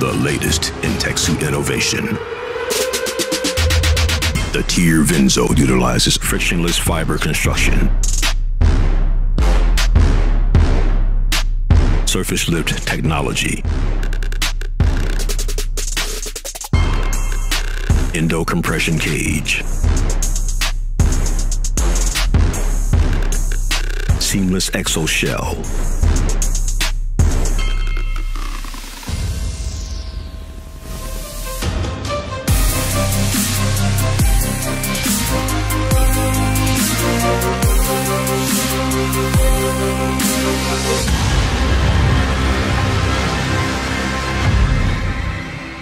The latest in tech suit innovation. The Tier Vinzo utilizes frictionless fiber construction, surface lift technology, endo compression cage, seamless exo shell,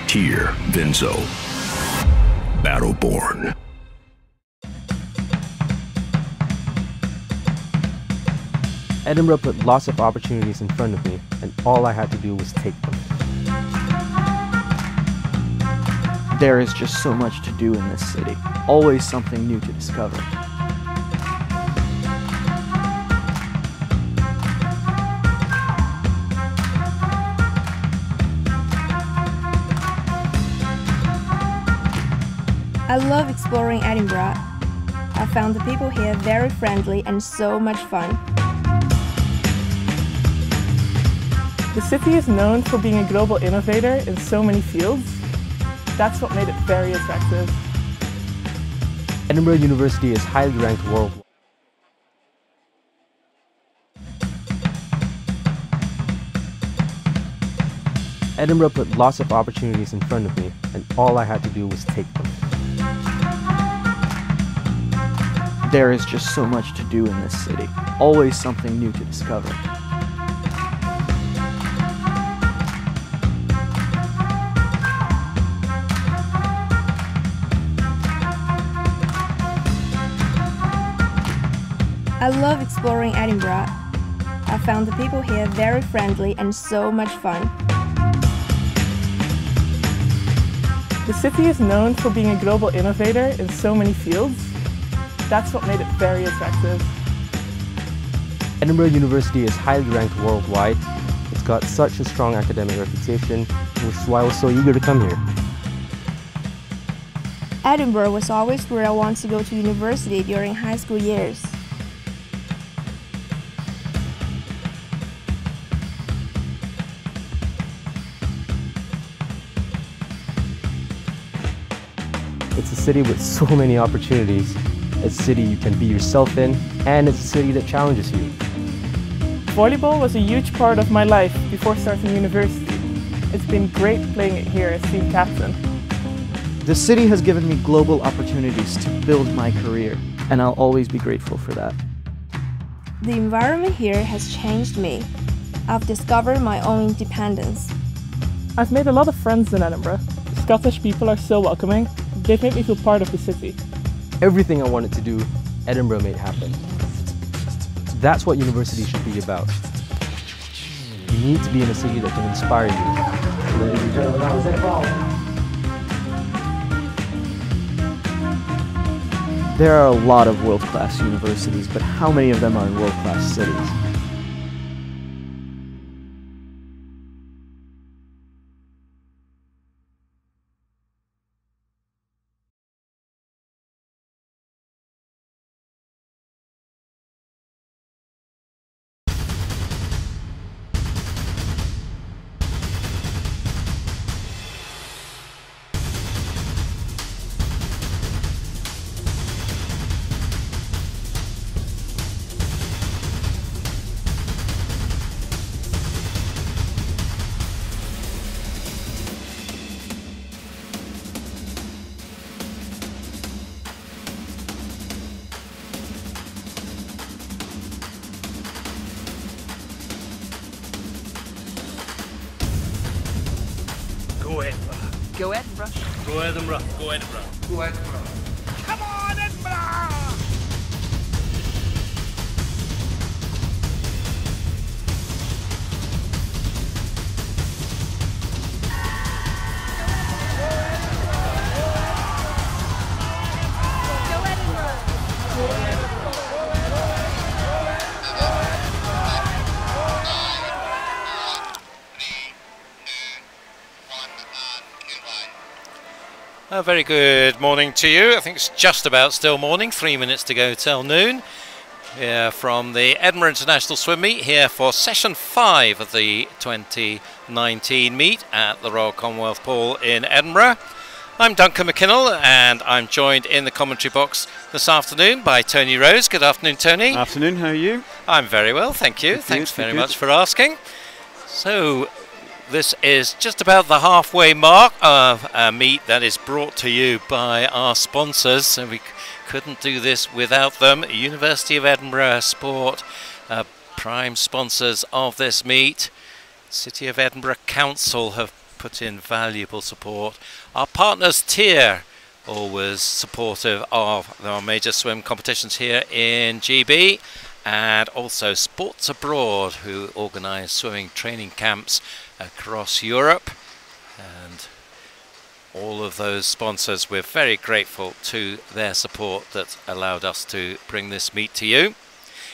Tier Vinzo, Battleborn. Edinburgh put lots of opportunities in front of me, and all I had to do was take them. There is just so much to do in this city. Always something new to discover. I love exploring Edinburgh. I found the people here very friendly and so much fun. The city is known for being a global innovator in so many fields. That's what made it very attractive. Edinburgh University is highly ranked worldwide. Edinburgh put lots of opportunities in front of me, and all I had to do was take them. There is just so much to do in this city. Always something new to discover. I love exploring Edinburgh. I found the people here very friendly and so much fun. The city is known for being a global innovator in so many fields. That's what made it very attractive. Edinburgh University is highly ranked worldwide. It's got such a strong academic reputation, which is why I was so eager to come here. Edinburgh was always where I wanted to go to university during high school years. It's a city with so many opportunities. It's a city you can be yourself in, and it's a city that challenges you. Volleyball was a huge part of my life before starting university. It's been great playing it here as team captain. The city has given me global opportunities to build my career, and I'll always be grateful for that. The environment here has changed me. I've discovered my own independence. I've made a lot of friends in Edinburgh. Scottish people are so welcoming. They've made me feel part of the city. Everything I wanted to do, Edinburgh made happen. That's what university should be about. You need to be in a city that can inspire you. Ladies and gentlemen, that was it. There are a lot of world-class universities, but how many of them are in world-class cities? Go Edinburgh. Go Edinburgh. Go Edinburgh. Go Edinburgh. Come on, Edinburgh! A very good morning to you. I think it's just about still morning, 3 minutes to go till noon. Here from the Edinburgh International Swim Meet, here for session 5 of the 2019 meet at the Royal Commonwealth Pool in Edinburgh. I'm Duncan McKinnell, and I'm joined in the commentary box this afternoon by Tony Rose. Good afternoon, Tony. Afternoon, how are you? I'm very well, thank you. Thanks very much for asking. So, this is just about the halfway mark of a meet that is brought to you by our sponsors, so we couldn't do this without them. University of Edinburgh Sport, prime sponsors of this meet. City of Edinburgh Council have put in valuable support. Our partners Tier, always supportive of our major swim competitions here in GB. And also Sports Abroad, who organise swimming training camps across Europe. And all of those sponsors, we're very grateful to their support that allowed us to bring this meet to you.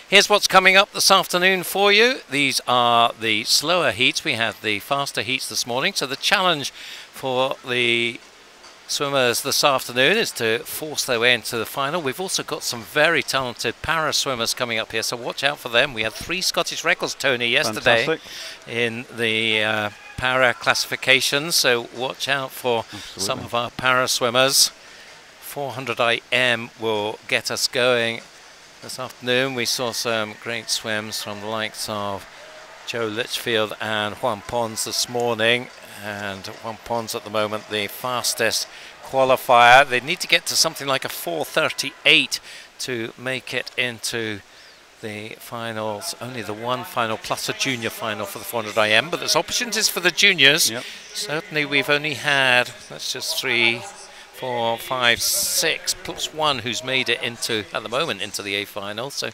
Here's what's coming up this afternoon for you. These are the slower heats. We had the faster heats this morning. So the challenge for the swimmers this afternoon is to force their way into the final. We've also got some very talented para swimmers coming up here, so watch out for them. We had 3 Scottish records, Tony, yesterday. Fantastic. In the para classifications, so watch out for some of our para swimmers. 400 IM will get us going this afternoon. We saw some great swims from the likes of Joe Litchfield and Juan Pons this morning. And Juan Pons at the moment the fastest qualifier. They need to get to something like a 4:38 to make it into the finals. Only the one final plus a junior final for the 400 IM, but there's opportunities for the juniors. Yep. Certainly we've only had, that's just 3, 4, 5, 6 plus 1 who's made it into, at the moment, into the A final. So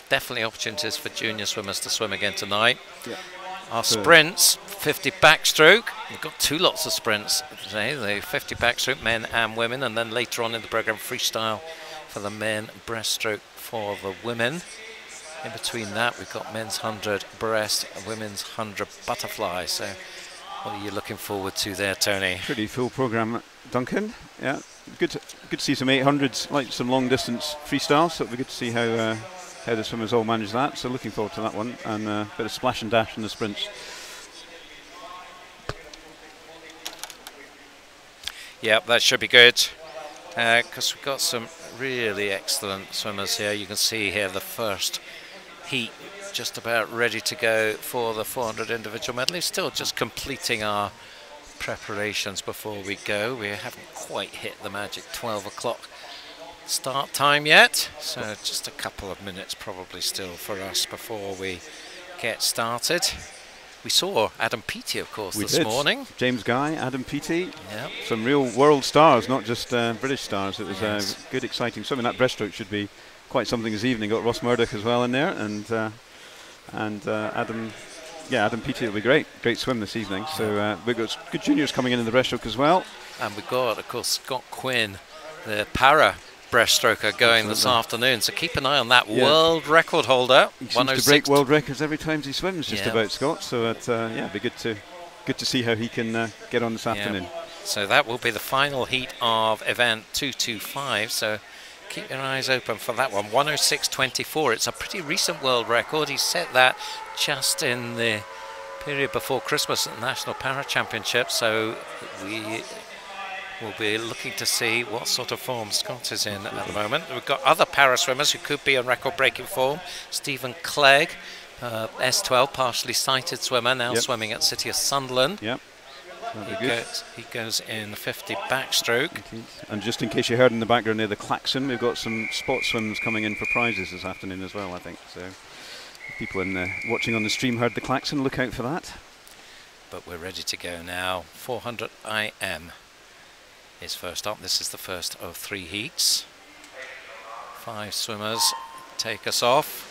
definitely opportunities for junior swimmers to swim again tonight. Yep. Our sprints, 50 backstroke. We've got 2 lots of sprints today, the 50 backstroke, men and women, and then later on in the programme, freestyle for the men, breaststroke for the women. In between that, we've got men's 100 breast, women's 100 butterfly. So what are you looking forward to there, Tony? Pretty full programme, Duncan. Yeah, good to see some 800s, like some long distance freestyle, so it'll be good to see how the swimmers all manage that, so looking forward to that one, and a bit of splash and dash in the sprints. Yeah, that should be good, because we've got some really excellent swimmers here. You can see here the first heat just about ready to go for the 400 individual medley. Still just completing our preparations before we go. We haven't quite hit the magic 12 o'clock start time yet, so just a couple of minutes probably still for us before we get started. We saw Adam Peaty, of course, this morning. James Guy, Adam Peaty, some real world stars, not just British stars. It was good, exciting swimming. That breaststroke should be quite something this evening. Got Ross Murdoch as well in there, and Adam Peaty will be great swim this evening. So we've got good juniors coming in the breaststroke as well. And we've got, of course, Scott Quinn, the para breaststroker going this afternoon, so keep an eye on that world record holder. He seems to break world records every time he swims, just about, Scott. So it'd be good to see how he can get on this afternoon. So that will be the final heat of event 225. So keep your eyes open for that one. 106.24. It's a pretty recent world record. He set that just in the period before Christmas at the National Para Championship. So we'll be looking to see what sort of form Scott is in at the moment. We've got other para swimmers who could be on record-breaking form. Stephen Clegg, S12, partially sighted swimmer, now swimming at City of Sunderland. Yep. He goes in 50 backstroke. And just in case you heard in the background there, the klaxon, we've got some spot swims coming in for prizes this afternoon as well, I think. So if people watching on the stream heard the klaxon, look out for that. But we're ready to go now. 400 IM. is first up. This is the first of 3 heats. 5 swimmers take us off,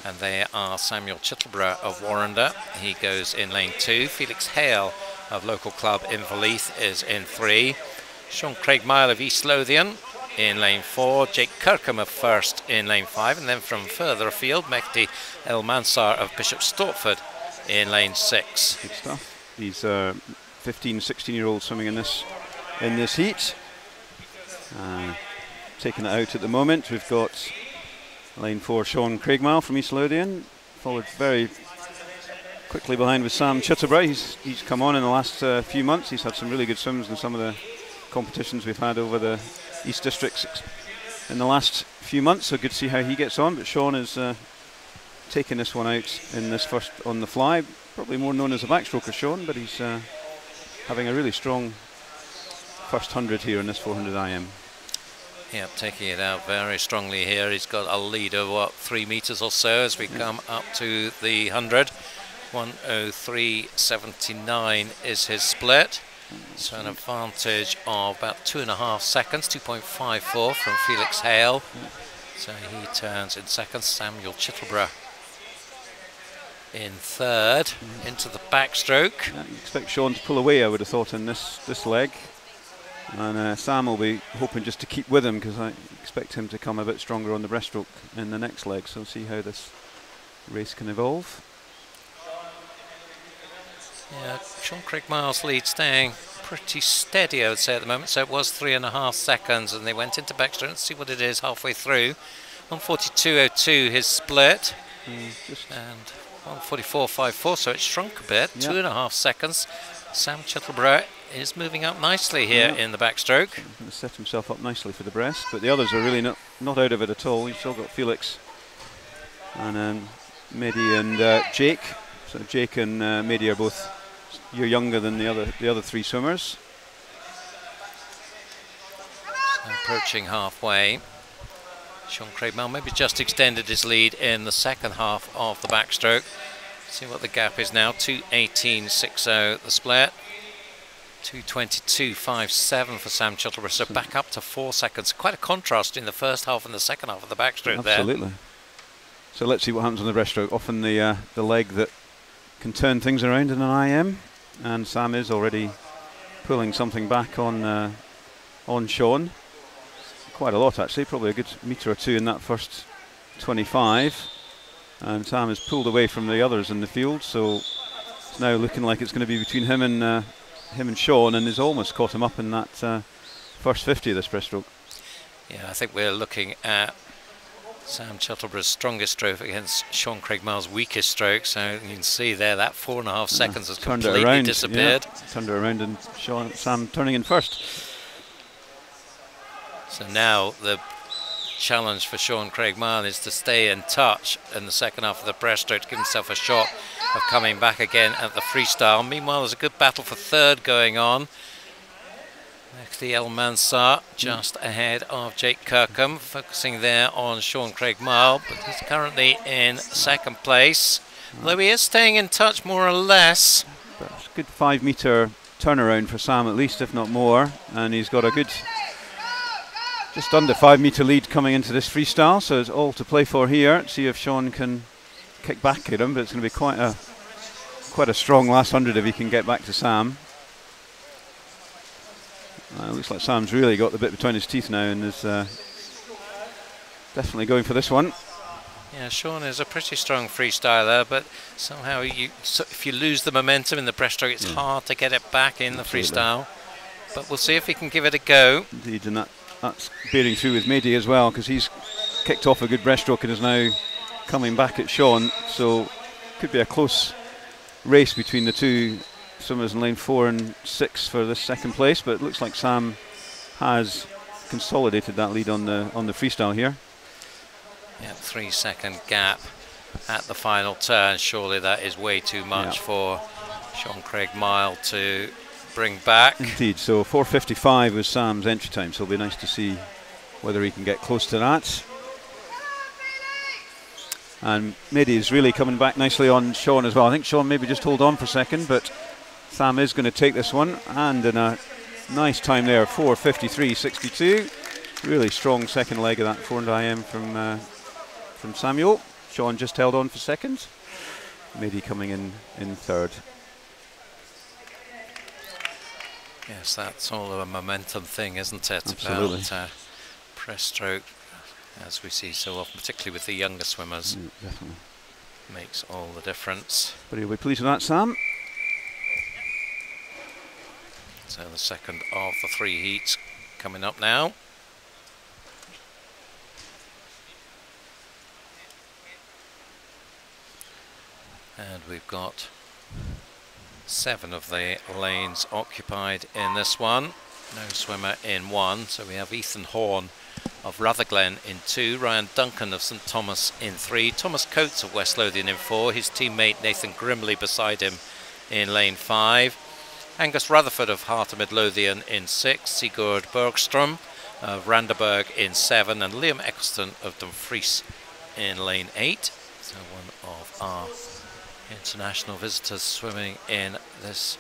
and they are Samuel Chittleborough of Warrender. He goes in lane 2. Felix Hale of local club Inverleith is in 3. Sean Craig Mile of East Lothian in lane 4. Jake Kirkham of First in lane 5, and then from further afield, Mehdi El Mansar of Bishop Stortford in lane 6. Good stuff. These 15, 16-year-olds swimming in this heat. Taking it out at the moment, we've got lane 4 Sean Craigmile from East Lothian, followed very quickly behind with Sam Chittleborough. He's come on in the last few months. He's had some really good swims in some of the competitions we've had over the East Districts in the last few months, so good to see how he gets on. But Sean is taking this one out in this first on the fly, probably more known as a backstroker, Sean, but he's having a really strong first 100 here in this 400 IM. Yep, taking it out very strongly here. He's got a lead of, what, 3 metres or so as we come up to the 100. 1:03.79 is his split. So an advantage of about 2.5 seconds, 2.54 from Felix Hale. So he turns in second. Samuel Chittleborough in third, into the backstroke. Yeah, you expect Sean to pull away, I would have thought, in this leg. And Sam will be hoping just to keep with him, because I expect him to come a bit stronger on the breaststroke in the next leg. So we'll see how this race can evolve. Yeah, Sean Craig Miles' lead staying pretty steady, I would say, at the moment. So it was 3.5 seconds, and they went into backstroke. Let's see what it is halfway through. 1:42.02 his split, and 1:44.54, so it shrunk a bit. Yep. 2.5 seconds. Sam Chittleborough is moving up nicely here in the backstroke. He's going to set himself up nicely for the breast, but the others are really not out of it at all. You've still got Felix and Mehdi and Jake. So Jake and Mehdi are both a year younger than the other 3 swimmers. Approaching halfway. Sean Craigmile maybe just extended his lead in the second half of the backstroke. See what the gap is now. 2:18.60 the split. 2:22.57 for Sam Chittleborough. So back up to 4 seconds. Quite a contrast in the first half and the second half of the backstroke there. Absolutely. So let's see what happens on the breaststroke. Often the leg that can turn things around in an IM, and Sam is already pulling something back on Sean. Quite a lot, actually, probably a good metre or 2 in that first 25. And Sam has pulled away from the others in the field, so it's now looking like it's going to be between him and Sean, and has almost caught him up in that first 50 of this breaststroke. Yeah, I think we're looking at Sam Chittleborough's strongest stroke against Sean Craigmile's weakest stroke. So you can see there that 4.5 seconds has completely disappeared. Yeah, turned it around, and Sam turning in first. So now the challenge for Sean Craigmile is to stay in touch in the second half of the breaststroke to give himself a shot of coming back again at the freestyle. Meanwhile, there's a good battle for third going on. Mehdi El Mansar just ahead of Jake Kirkham, focusing there on Sean Craigmile, but he's currently in second place, though he is staying in touch more or less. That's a good 5 metre turnaround for Sam, at least, if not more, and he's got a good just under 5 metre lead coming into this freestyle, so it's all to play for here. See if Sean can kick back at him, but it's going to be quite a strong last 100 if he can get back to Sam. Looks like Sam's really got the bit between his teeth now and is definitely going for this one. Yeah, Sean is a pretty strong freestyler, but somehow if you lose the momentum in the breaststroke, it's hard to get it back in the freestyle. But we'll see if he can give it a go. Indeed, and that's bearing through with Mehdi as well, because he's kicked off a good breaststroke and is now coming back at Sean. So could be a close race between the two swimmers in lane 4 and 6 for this second place, but it looks like Sam has consolidated that lead on the freestyle here. Yeah, 3 second gap at the final turn. Surely that is way too much for Sean Craigmile to bring back. Indeed, so 4:55 was Sam's entry time, so it'll be nice to see whether he can get close to that. And Mehdi is really coming back nicely on Sean as well. I think Sean maybe just hold on for a second, but Sam is going to take this one, and in a Nice time there, 4:53.62. Really strong second leg of that 400 IM from Samuel. Sean just held on for second. Mady coming in third. Yes, that's all a momentum thing, isn't it? Absolutely. About breaststroke, as we see so often, particularly with the younger swimmers. Definitely. Makes all the difference. But you'll be pleased with that, Sam. So the second of the 3 heats coming up now. And we've got 7 of the lanes occupied in this one. No swimmer in 1. So we have Ethan Horn of Rutherglen in 2, Ryan Duncan of St Thomas in 3, Thomas Coates of West Lothian in 4, his teammate Nathan Grimley beside him in lane 5, Angus Rutherford of Heart of Midlothian in 6, Sigurd Bergström of Randaberg in 7, and Liam Eccleston of Dumfries in lane 8. So one of our international visitors swimming in this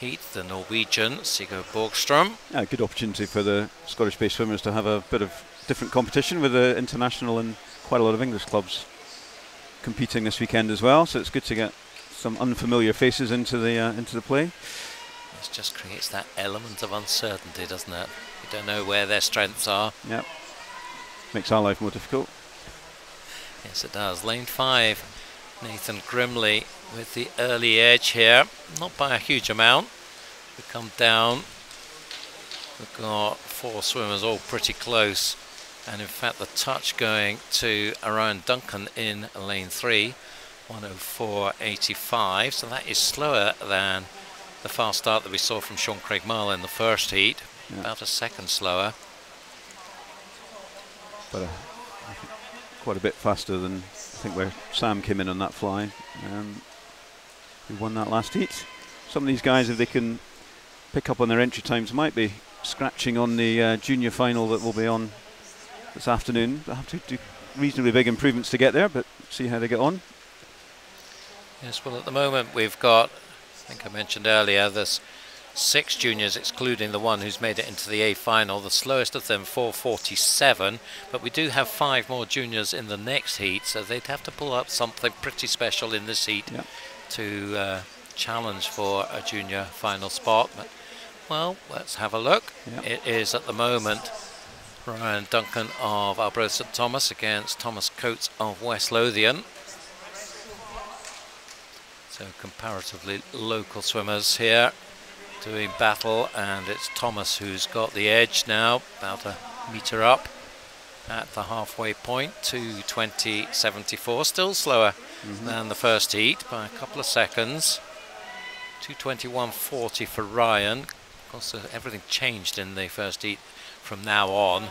heat, the Norwegian Sigurd Bergström. Yeah, good opportunity for the Scottish-based swimmers to have a bit of different competition with the international and quite a lot of English clubs competing this weekend as well. So it's good to get some unfamiliar faces into the play. It just creates that element of uncertainty, doesn't it? You don't know where their strengths are. Yep. Makes our life more difficult. Yes, it does. Lane 5, Nathan Grimley with the early edge here, not by a huge amount. We come down, we've got 4 swimmers all pretty close, and in fact the touch going to Ryan Duncan in lane 3, 1:04.85, so that is slower than the fast start that we saw from Sean Craig Marl in the first heat, about a second slower. But quite a bit faster than I think where Sam came in on that fly. Who won that last heat. Some of these guys, if they can pick up on their entry times, might be scratching on the junior final that will be on this afternoon. They'll have to do reasonably big improvements to get there, but see how they get on. Yes, well at the moment we've got, I think I mentioned earlier, there's 6 juniors excluding the one who's made it into the A final, the slowest of them 4:47, but we do have 5 more juniors in the next heat, so they'd have to pull up something pretty special in this heat to challenge for a junior final spot. But well, let's have a look. It is at the moment Ryan Duncan of Arbroath St Thomas against Thomas Coates of West Lothian. So comparatively local swimmers here doing battle, and it's Thomas who's got the edge now, about a metre up at the halfway point, 2:20.74, still slower than the first heat by a couple of seconds. 2:21.40 for Ryan. Of course, everything changed in the first heat from now on,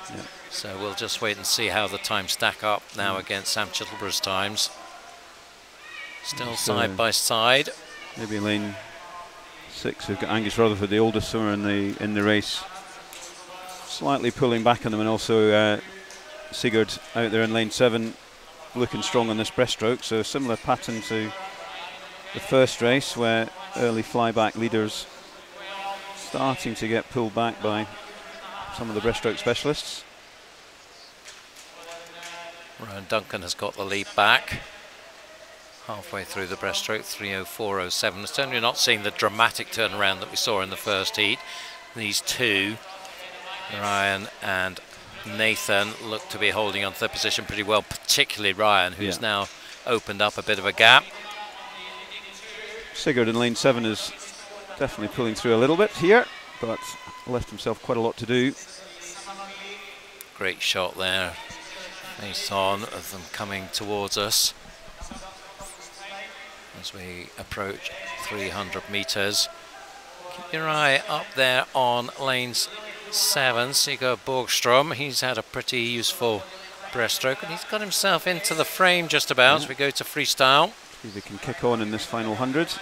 so we'll just wait and see how the times stack up now against Sam Chittleborough's times. Still side by side. Maybe lane 6, we've got Angus Rutherford, the oldest swimmer in the race, slightly pulling back on them, and also Sigurd out there in lane 7, looking strong on this breaststroke. So a similar pattern to the first race, where early flyback leaders starting to get pulled back by some of the breaststroke specialists. Ryan Duncan has got the lead back. Halfway through the breaststroke, 3:04.07. Certainly not seeing the dramatic turnaround that we saw in the first heat. These two, Ryan and Nathan, look to be holding on to their position pretty well, particularly Ryan, who's now opened up a bit of a gap. Sigurd in lane 7 is definitely pulling through a little bit here, but left himself quite a lot to do. Great shot there, based on of them coming towards us as we approach 300 metres. Keep your eye up there on lanes 7, Sigurd Bergström. He's had a pretty useful breaststroke, and he's got himself into the frame just about as we go to freestyle. See if they can kick on in this final 100.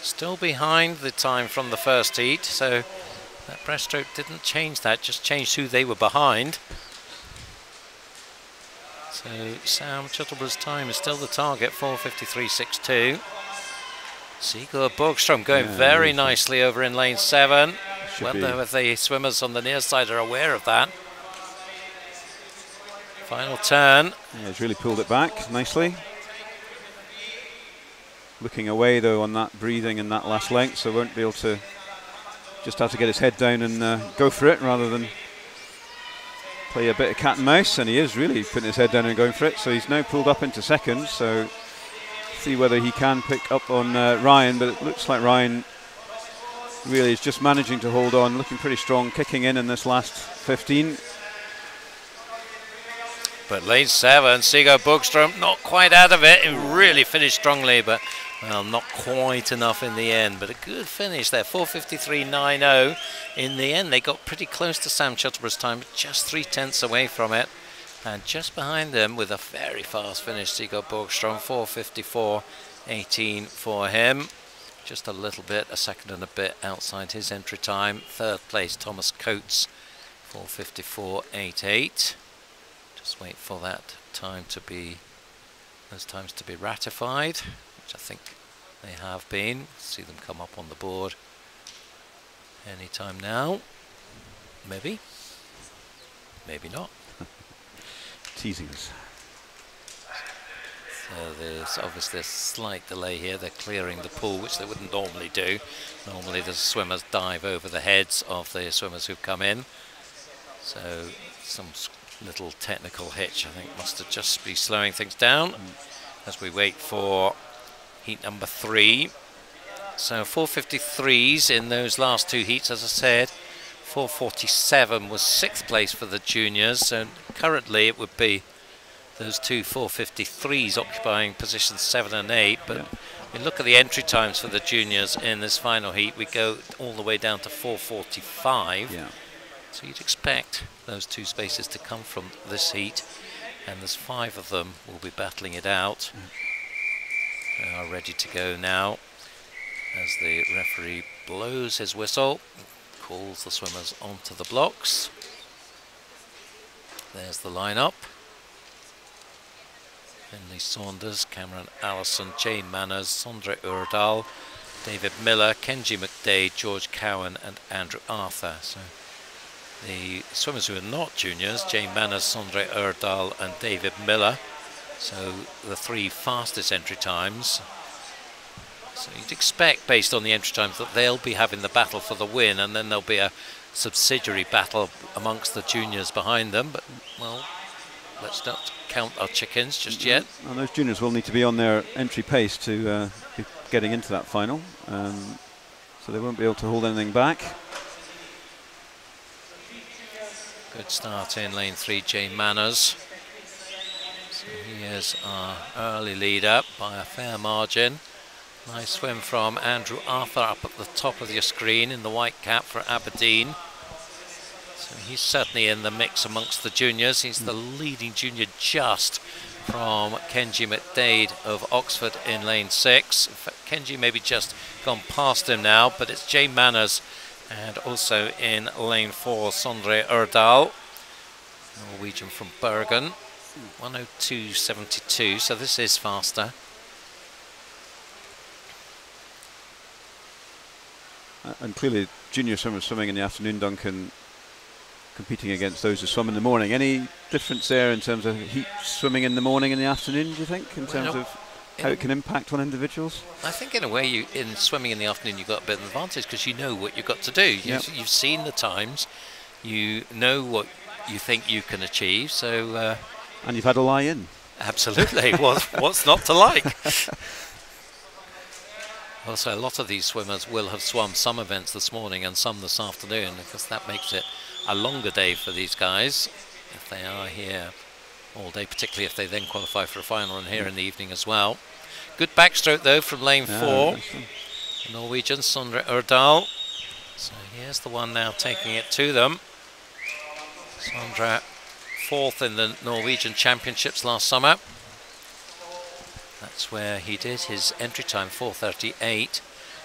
Still behind the time from the first heat, so that breaststroke didn't change that, just changed who they were behind. So Sam Chittleborough's time is still the target, 4:53.62. Sigurd Borgström going very nicely over in lane 7. Wonder if the swimmers on the near side are aware of that. Final turn. Yeah, he's really pulled it back nicely. Looking away though on that breathing and that last length, so won't be able to, just have to get his head down and go for it rather than play a bit of cat and mouse, and he is really putting his head down and going for it. So he's now pulled up into second, so see whether he can pick up on Ryan, but it looks like Ryan really is just managing to hold on, looking pretty strong, kicking in this last 15. But lane 7, Sigurd Borgström not quite out of it. He really finished strongly, but well, not quite enough in the end. But a good finish there, 4:53.90. In the end, they got pretty close to Sam Shuttlebury's time, just 3/10 away from it. And just behind them, with a very fast finish, Sigurd Borgström, 4:54.18 for him. Just a little bit, a second and a bit outside his entry time. Third place, Thomas Coates, 4:54.88. Just wait for that time to be, those times to be ratified, which I think they have been. See them come up on the board any time now. Maybe, maybe not. Teasing us. So there's obviously a slight delay here. They're clearing the pool, which they wouldn't normally do. Normally the swimmers dive over the heads of the swimmers who've come in. So some little technical hitch, I think, must have just be slowing things down as we wait for heat number 3. So 4:53s in those last 2 heats, as I said. 4:47 was 6th place for the juniors, so currently it would be those two 4:53s occupying positions 7 and 8. But we look at the entry times for the juniors in this final heat, we go all the way down to 4:45. Yeah. So you'd expect those 2 spaces to come from this heat, and there's 5 of them will be battling it out. They are ready to go now as the referee blows his whistle, calls the swimmers onto the blocks. There's the lineup. Finlay Saunders, Cameron Allison, Jane Manners, Sondre Urdal, David Miller, Kenji McDade, George Cowan and Andrew Arthur. So the swimmers who are not juniors, Jane Manners, Sondre Urdal and David Miller. So the 3 fastest entry times. So you'd expect, based on the entry times, that they'll be having the battle for the win, and then there'll be a subsidiary battle amongst the juniors behind them. But, well, let's not count our chickens just yet. And those juniors will need to be on their entry pace to be getting into that final. So they won't be able to hold anything back. Good start in lane 3, Jane Manners. So he is our early leader by a fair margin. Nice swim from Andrew Arthur up at the top of your screen in the white cap for Aberdeen. So he's certainly in the mix amongst the juniors. He's the leading junior just from Kenji McDade of Oxford in lane 6. In fact, Kenji maybe just gone past him now, but it's Jane Manners and also in lane 4, Sondre Urdal, Norwegian from Bergen, 1:02.72, so this is faster. And clearly junior swimmers swimming in the afternoon, Duncan, competing against those who swim in the morning. Any difference there in terms of heat swimming in the morning and the afternoon, do you think, in terms of how it can impact on individuals? I think in a way, in swimming in the afternoon, you've got a bit of an advantage because you know what you've got to do. You've seen the times, you know what you think you can achieve. So, and you've had a lie in. Absolutely. What's not to like? Also, a lot of these swimmers will have swum some events this morning and some this afternoon, because that makes it a longer day for these guys if they are here all day, particularly if they then qualify for a final and here in the evening as well. Good backstroke though from lane 4, Norwegian Sondre Urdal. So here's the one now taking it to them. Sondre, 4th in the Norwegian Championships last summer. That's where he did his entry time, 4:38.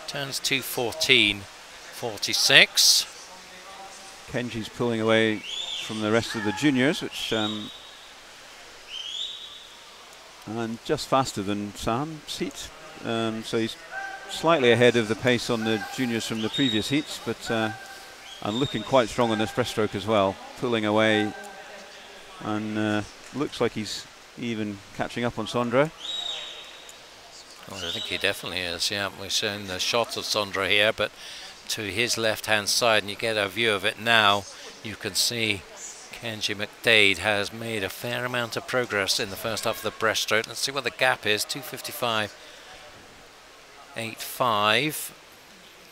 Turns 2:14.46. Kenji's pulling away from the rest of the juniors, which and just faster than Sam's heat. So he's slightly ahead of the pace on the juniors from the previous heats, but and looking quite strong on this breaststroke as well, pulling away, and looks like he's even catching up on Sondre. Well, I think he definitely is, yeah. We've shown the shot of Sondre here, but to his left-hand side, and you get a view of it now, you can see Kenji McDade has made a fair amount of progress in the first half of the breaststroke. Let's see what the gap is, 2:55.85.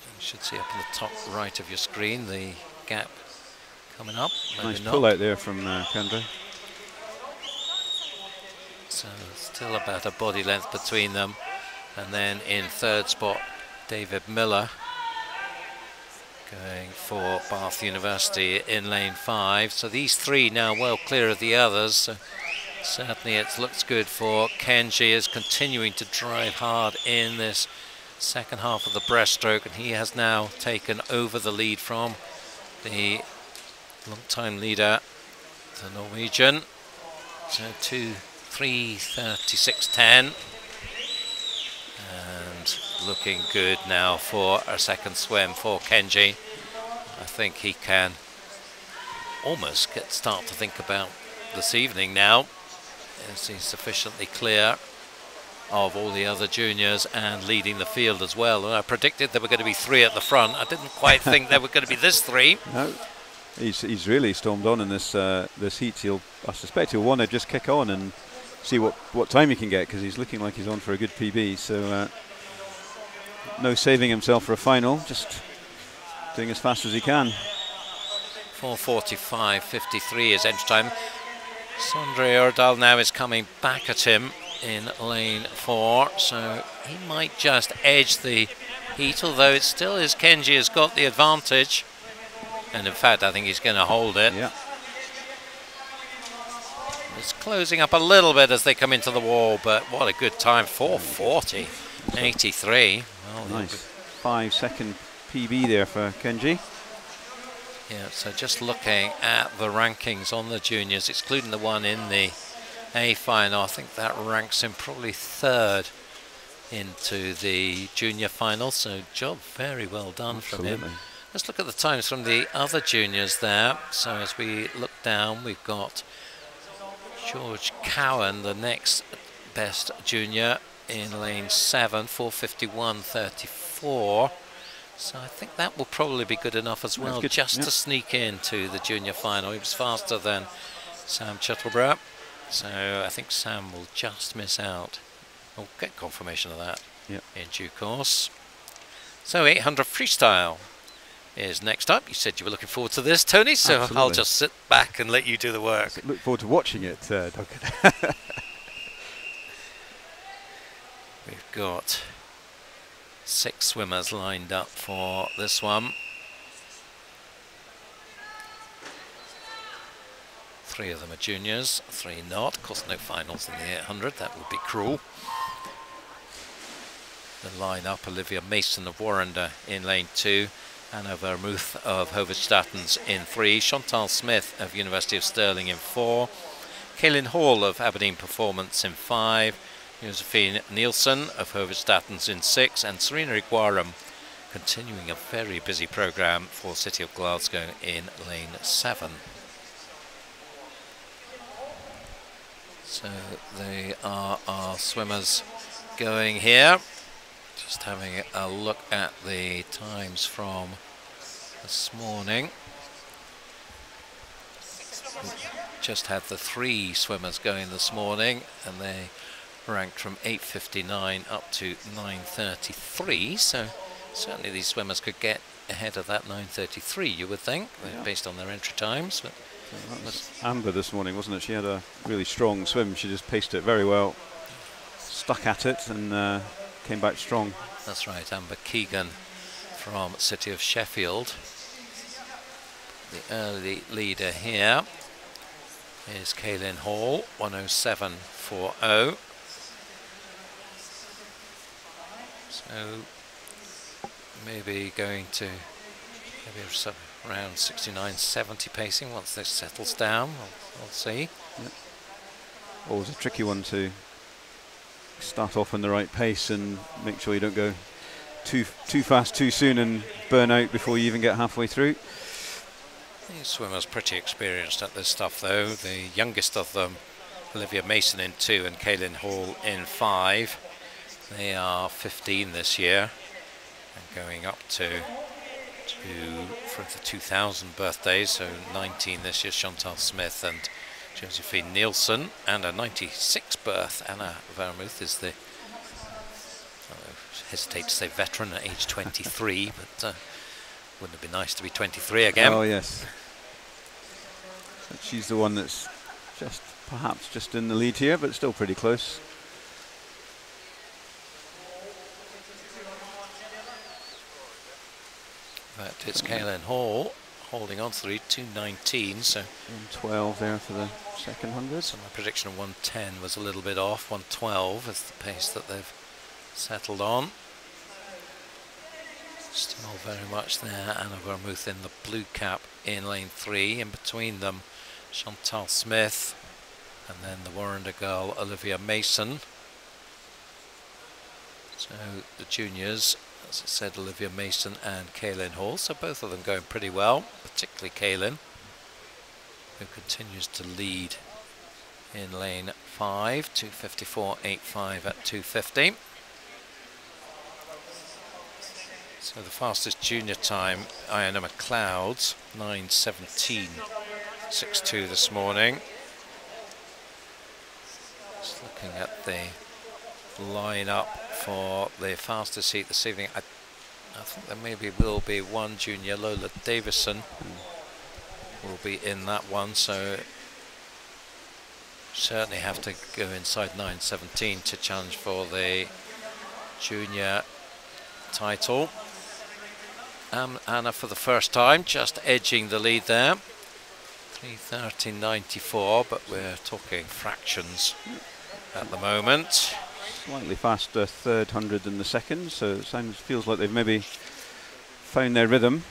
You should see up in the top right of your screen the gap coming up. Nice pull out there from Kendra. So still about a body length between them. And then in third spot, David Miller going for Bath University in lane 5. So these three now well clear of the others. So certainly it looks good for Kenji, is continuing to drive hard in this second half of the breaststroke, and he has now taken over the lead from the long-time leader, the Norwegian. So 3:36.10. And looking good now for a second swim for Kenji. I think he can almost start to think about this evening now, as he's sufficiently clear of all the other juniors and leading the field as well. And I predicted there were going to be 3 at the front. I didn't quite think there were going to be this 3. No, he's really stormed on in this this heat. I suspect he'll want to just kick on and see what time he can get, because he's looking like he's on for a good PB. So no saving himself for a final, just doing as fast as he can. 4:45.53 is entry time. Sondre Ørdal now is coming back at him in lane 4, so he might just edge the heat, although it still is Kenji has got the advantage, and in fact I think he's going to hold it. Yeah. It's closing up a little bit as they come into the wall, but what a good time, 4:40.83. Well, nice 5-second PB there for Kenji. Yeah, so just looking at the rankings on the juniors, excluding the one in the A final, I think that ranks him probably 3rd into the junior final, so job very well done from him. Let's look at the times from the other juniors there. So as we look down, we've got George Cowan, the next best junior, in lane 7, 4:51.34. So I think that will probably be good enough as well, just to sneak into the junior final. He was faster than Sam Chuttleborough, so I think Sam will just miss out. We'll get confirmation of that in due course. So 800 freestyle is next up. You said you were looking forward to this, Tony, so absolutely. I'll just sit back and let you do the work. Look forward to watching it, Duncan. We've got 6 swimmers lined up for this one. 3 of them are juniors, 3 not. Of course, no finals in the 800, that would be cruel. The line up, Olivia Mason of Warrender in lane 2, Anna Vermouth of Hovedstatens in 3, Chantal Smith of University of Stirling in 4, Kaylin Hall of Aberdeen Performance in 5, Josephine Nielsen of Hovedstatens in 6, and Serena Iguaram continuing a very busy programme for City of Glasgow in lane 7. So they are our swimmers going here. Just having a look at the times from this morning. Just had the 3 swimmers going this morning, and they ranked from 8:59 up to 9:33. So certainly these swimmers could get ahead of that 9:33, you would think, based on their entry times. But that was Amber this morning, wasn't it? She had a really strong swim. She just paced it very well, stuck at it, and came back strong. That's right, Amber Keegan from City of Sheffield. The early leader here is Kaylin Hall, 1:07.40. So maybe going to around 69.70 pacing once this settles down. We'll see. Yep. Always a tricky one to start off in the right pace and make sure you don't go too fast too soon and burn out before you even get halfway through. These swimmers pretty experienced at this stuff though. The youngest of them, Olivia Mason in 2 and Kaylin Hall in 5. They are 15 this year and going up to for the 2000 birthdays, so 19 this year, Chantal Smith and Josephine Nielsen, and a 96 birth. Anna Vermouth is the, I hesitate to say veteran at age 23, but wouldn't it be nice to be 23 again? Oh yes. So she's the one that's perhaps just in the lead here, but still pretty close. But it's Kaylin Hall holding on to the 2:19, so 1:12 there for the second 100. So my prediction of 1:10 was a little bit off. 1:12 is the pace that they've settled on. Still very much there. Anna Vermouth in the blue cap in lane 3. In between them, Chantal Smith, and then the Warrender girl Olivia Mason. So the juniors, as I said, Olivia Mason and Kaylin Hall, so both of them going pretty well, particularly Kaylin, who continues to lead in lane 5, 2:54.85 at 2:50. So the fastest junior time, Iona McLeod's 9:17.62 this morning. Just looking at the line-up for the fastest heat this evening. I think there maybe will be one junior, Lola Davison, will be in that one, so certainly have to go inside 9:17 to challenge for the junior title. Anna for the first time just edging the lead there, 3:13.94, but we're talking fractions at the moment. Slightly faster third 100 than the second, so it feels like they've maybe found their rhythm.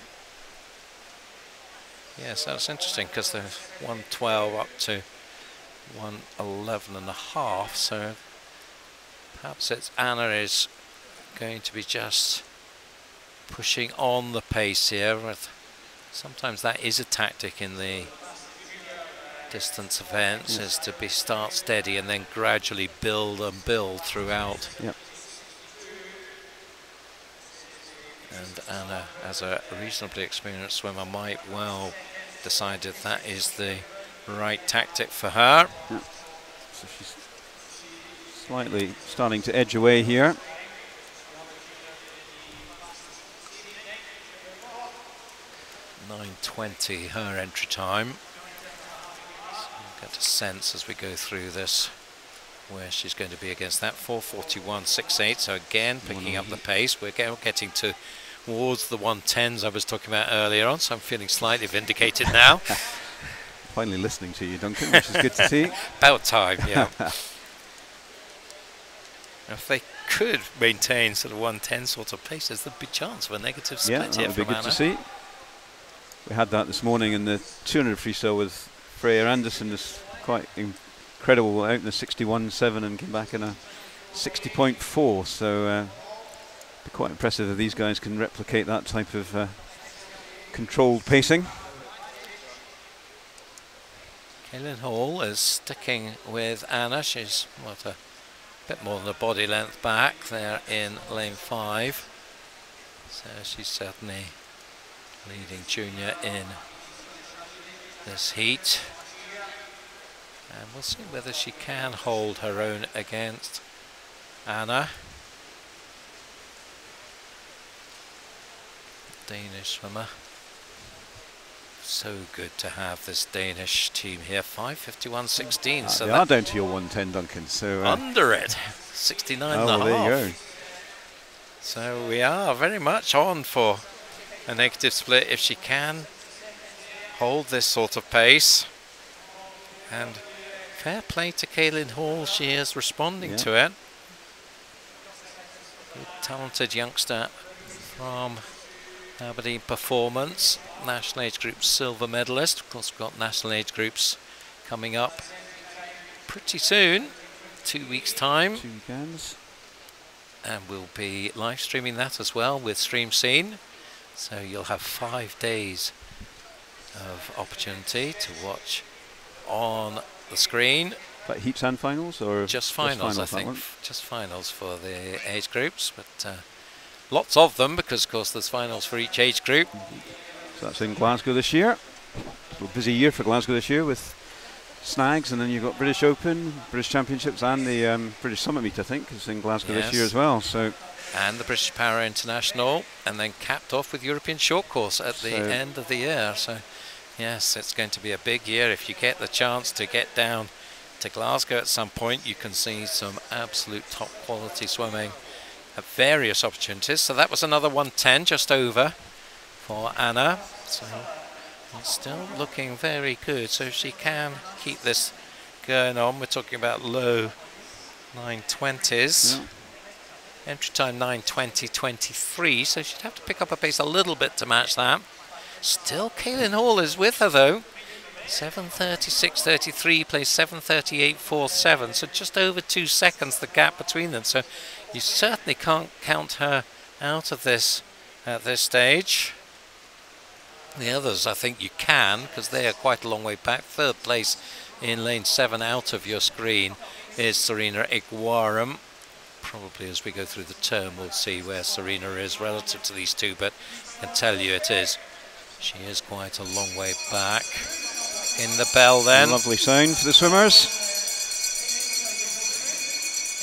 Yes, that's interesting, because they're 1:12 up to 1:11.5, so perhaps Anna is going to be just pushing on the pace here. Sometimes that is a tactic in the distance events, is to start steady and then gradually build and build throughout. Yep. And Anna, as a reasonably experienced swimmer, might well decide that that is the right tactic for her. Yep. So she's slightly starting to edge away here. .9:20 her entry time. Get a sense as we go through this where she's going to be against that. 4:41.68, so again picking up the pace. We're getting towards the 1:10s I was talking about earlier on, so I'm feeling slightly vindicated now. Finally listening to you, Duncan, which is good to see. About time, yeah. If they could maintain sort of 1:10 sort of pace, there's a big chance of a negative split that here would be from good Anna. to see. We had that this morning in the 200 freestyle with Freya Anderson. Is quite incredible, out in the 61.7 and came back in a 60.4. So be quite impressive if these guys can replicate that type of controlled pacing. Kaylin Hall is sticking with Anna. She's a bit more than a body length back there in lane 5. So she's certainly leading junior in this heat. And we'll see whether she can hold her own against Anna. Danish swimmer. So good to have this Danish team here. 5:51.16. So they are down to your 1:10, Duncan. So under it, 69.5. well, there you go. So we are very much on for a negative split if she can hold this sort of pace. And fair play to Kaylin Hall, she is responding to it. Good, talented youngster from Aberdeen Performance, national age group silver medalist. Of course, we've got national age groups coming up pretty soon, 2 weeks' time. 2 weekends. and we'll be live streaming that as well with Stream Scene. So you'll have 5 days of opportunity to watch on the screen. Like heats and finals, or just finals, I that think. one? Just finals for the age groups, but lots of them, because of course there's finals for each age group. So that's in Glasgow this year. It's a busy year for Glasgow this year with snags, and then you've got British Open, British Championships, and the British Summit Meet, I think, is in Glasgow this year as well. So, and the British Para International, and then capped off with European Short Course at the end of the year. So yes, it's going to be a big year. If you get the chance to get down to Glasgow at some point, you can see some absolute top quality swimming at various opportunities. So that was another 110 just over for Anna. So it's still looking very good, so if she can keep this going on, we're talking about low 920s. yeah. Entry time 9:20.23, so she'd have to pick up a pace a little bit to match that. Still Kaylin Hall is with her though. 7:36.33 plays 7:38.47, so just over 2 seconds the gap between them. So you certainly can't count her out of this at this stage. The others, I think you can, because they are quite a long way back. Third place in lane 7 out of your screen is Serena Iguaram. Probably as we go through the turn, we'll see where Serena is relative to these two, but I can tell you she is quite a long way back. In the bell then. Lovely sound for the swimmers.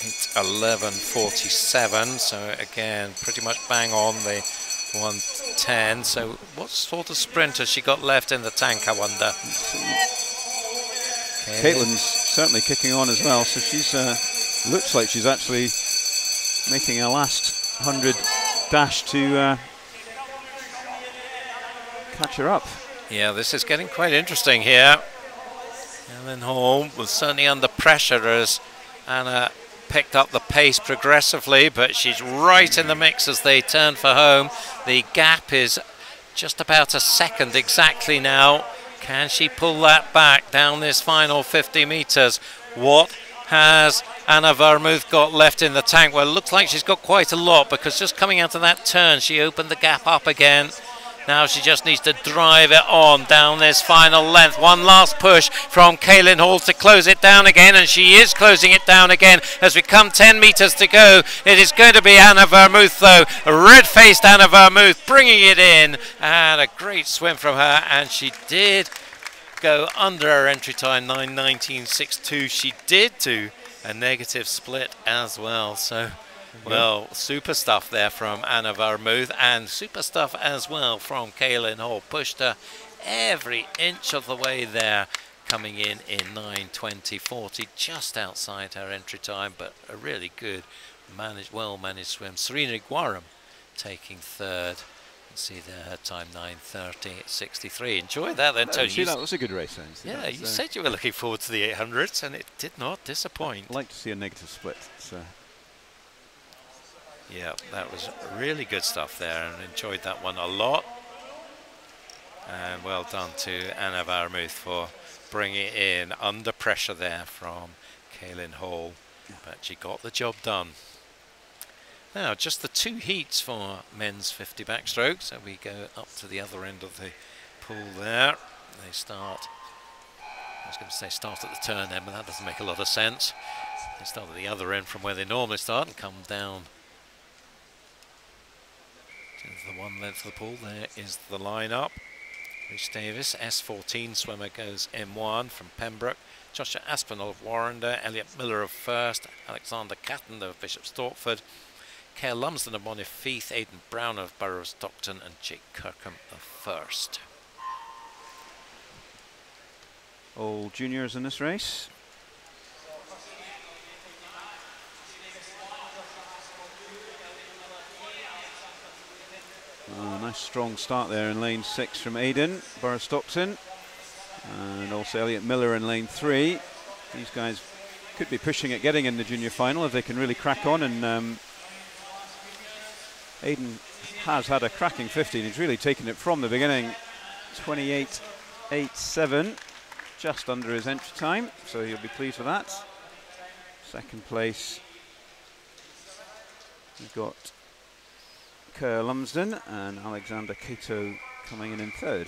It's 11:47, so again, pretty much bang on the 110. So what sort of sprint has she got left in the tank, I wonder? Caitlin's certainly kicking on as well, so she's looks like she's actually making a last 100 dash to catch her up. Yeah, this is getting quite interesting here. Kaylin Hall was certainly under pressure as Anna picked up the pace progressively, but she's right in the mix as they turn for home. The gap is just about a second exactly now. Can she pull that back down this final 50 meters? What has Anna Vermouth got left in the tank? Well, it looks like she's got quite a lot, because just coming out of that turn, she opened the gap up again. Now she just needs to drive it on down this final length. One last push from Kaylin Hall to close it down again, and she is closing it down again as we come 10 meters to go. It is going to be Anna Vermouth though, red-faced Anna Vermouth bringing it in, and a great swim from her, and she did go under her entry time 9:19.62. She did do a negative split as well, so well, super stuff there from Anna Vermouth, and super stuff as well from Kaylin Hall. Pushed her every inch of the way there, coming in 9:20.40, just outside her entry time, but a really good, well-managed swim. Serena Iguaram taking third. Let's see there, her time 9:30.63. Enjoy that then, Tony. See, that was a good race then. Yeah, you said you were looking forward to the 800s, and it did not disappoint. I'd like to see a negative split. So. Yeah, that was really good stuff there, and enjoyed that one a lot. And well done to Anna Vermouth for bringing it in under pressure there from Kaylin Hall, but she got the job done. Now, just the 2 heats for men's 50 backstroke, so we go up to the other end of the pool there. They start, I was going to say start at the turn end, but that doesn't make a lot of sense. They start at the other end from where they normally start and come down to the one length of the pool. There is the lineup. Rhys Davis, S14 swimmer, goes M1 from Pembroke. Joshua Aspinall of Warrender, Elliot Miller of First, Alexander Catton of Bishop Stortford, Kyle Lumsden of Montefieth, Aidan Brown of Borough of Stockton, and Jake Kirkham of First. All juniors in this race. Nice strong start there in lane 6 from Aidan, Borough of Stockton, and also Elliot Miller in lane 3. These guys could be pushing at getting in the junior final if they can really crack on, and Aidan has had a cracking 50 and he's really taken it from the beginning. 28.87, just under his entry time, so he'll be pleased with that. Second place We've got Kerr Lumsden and Alexander Cato coming in third.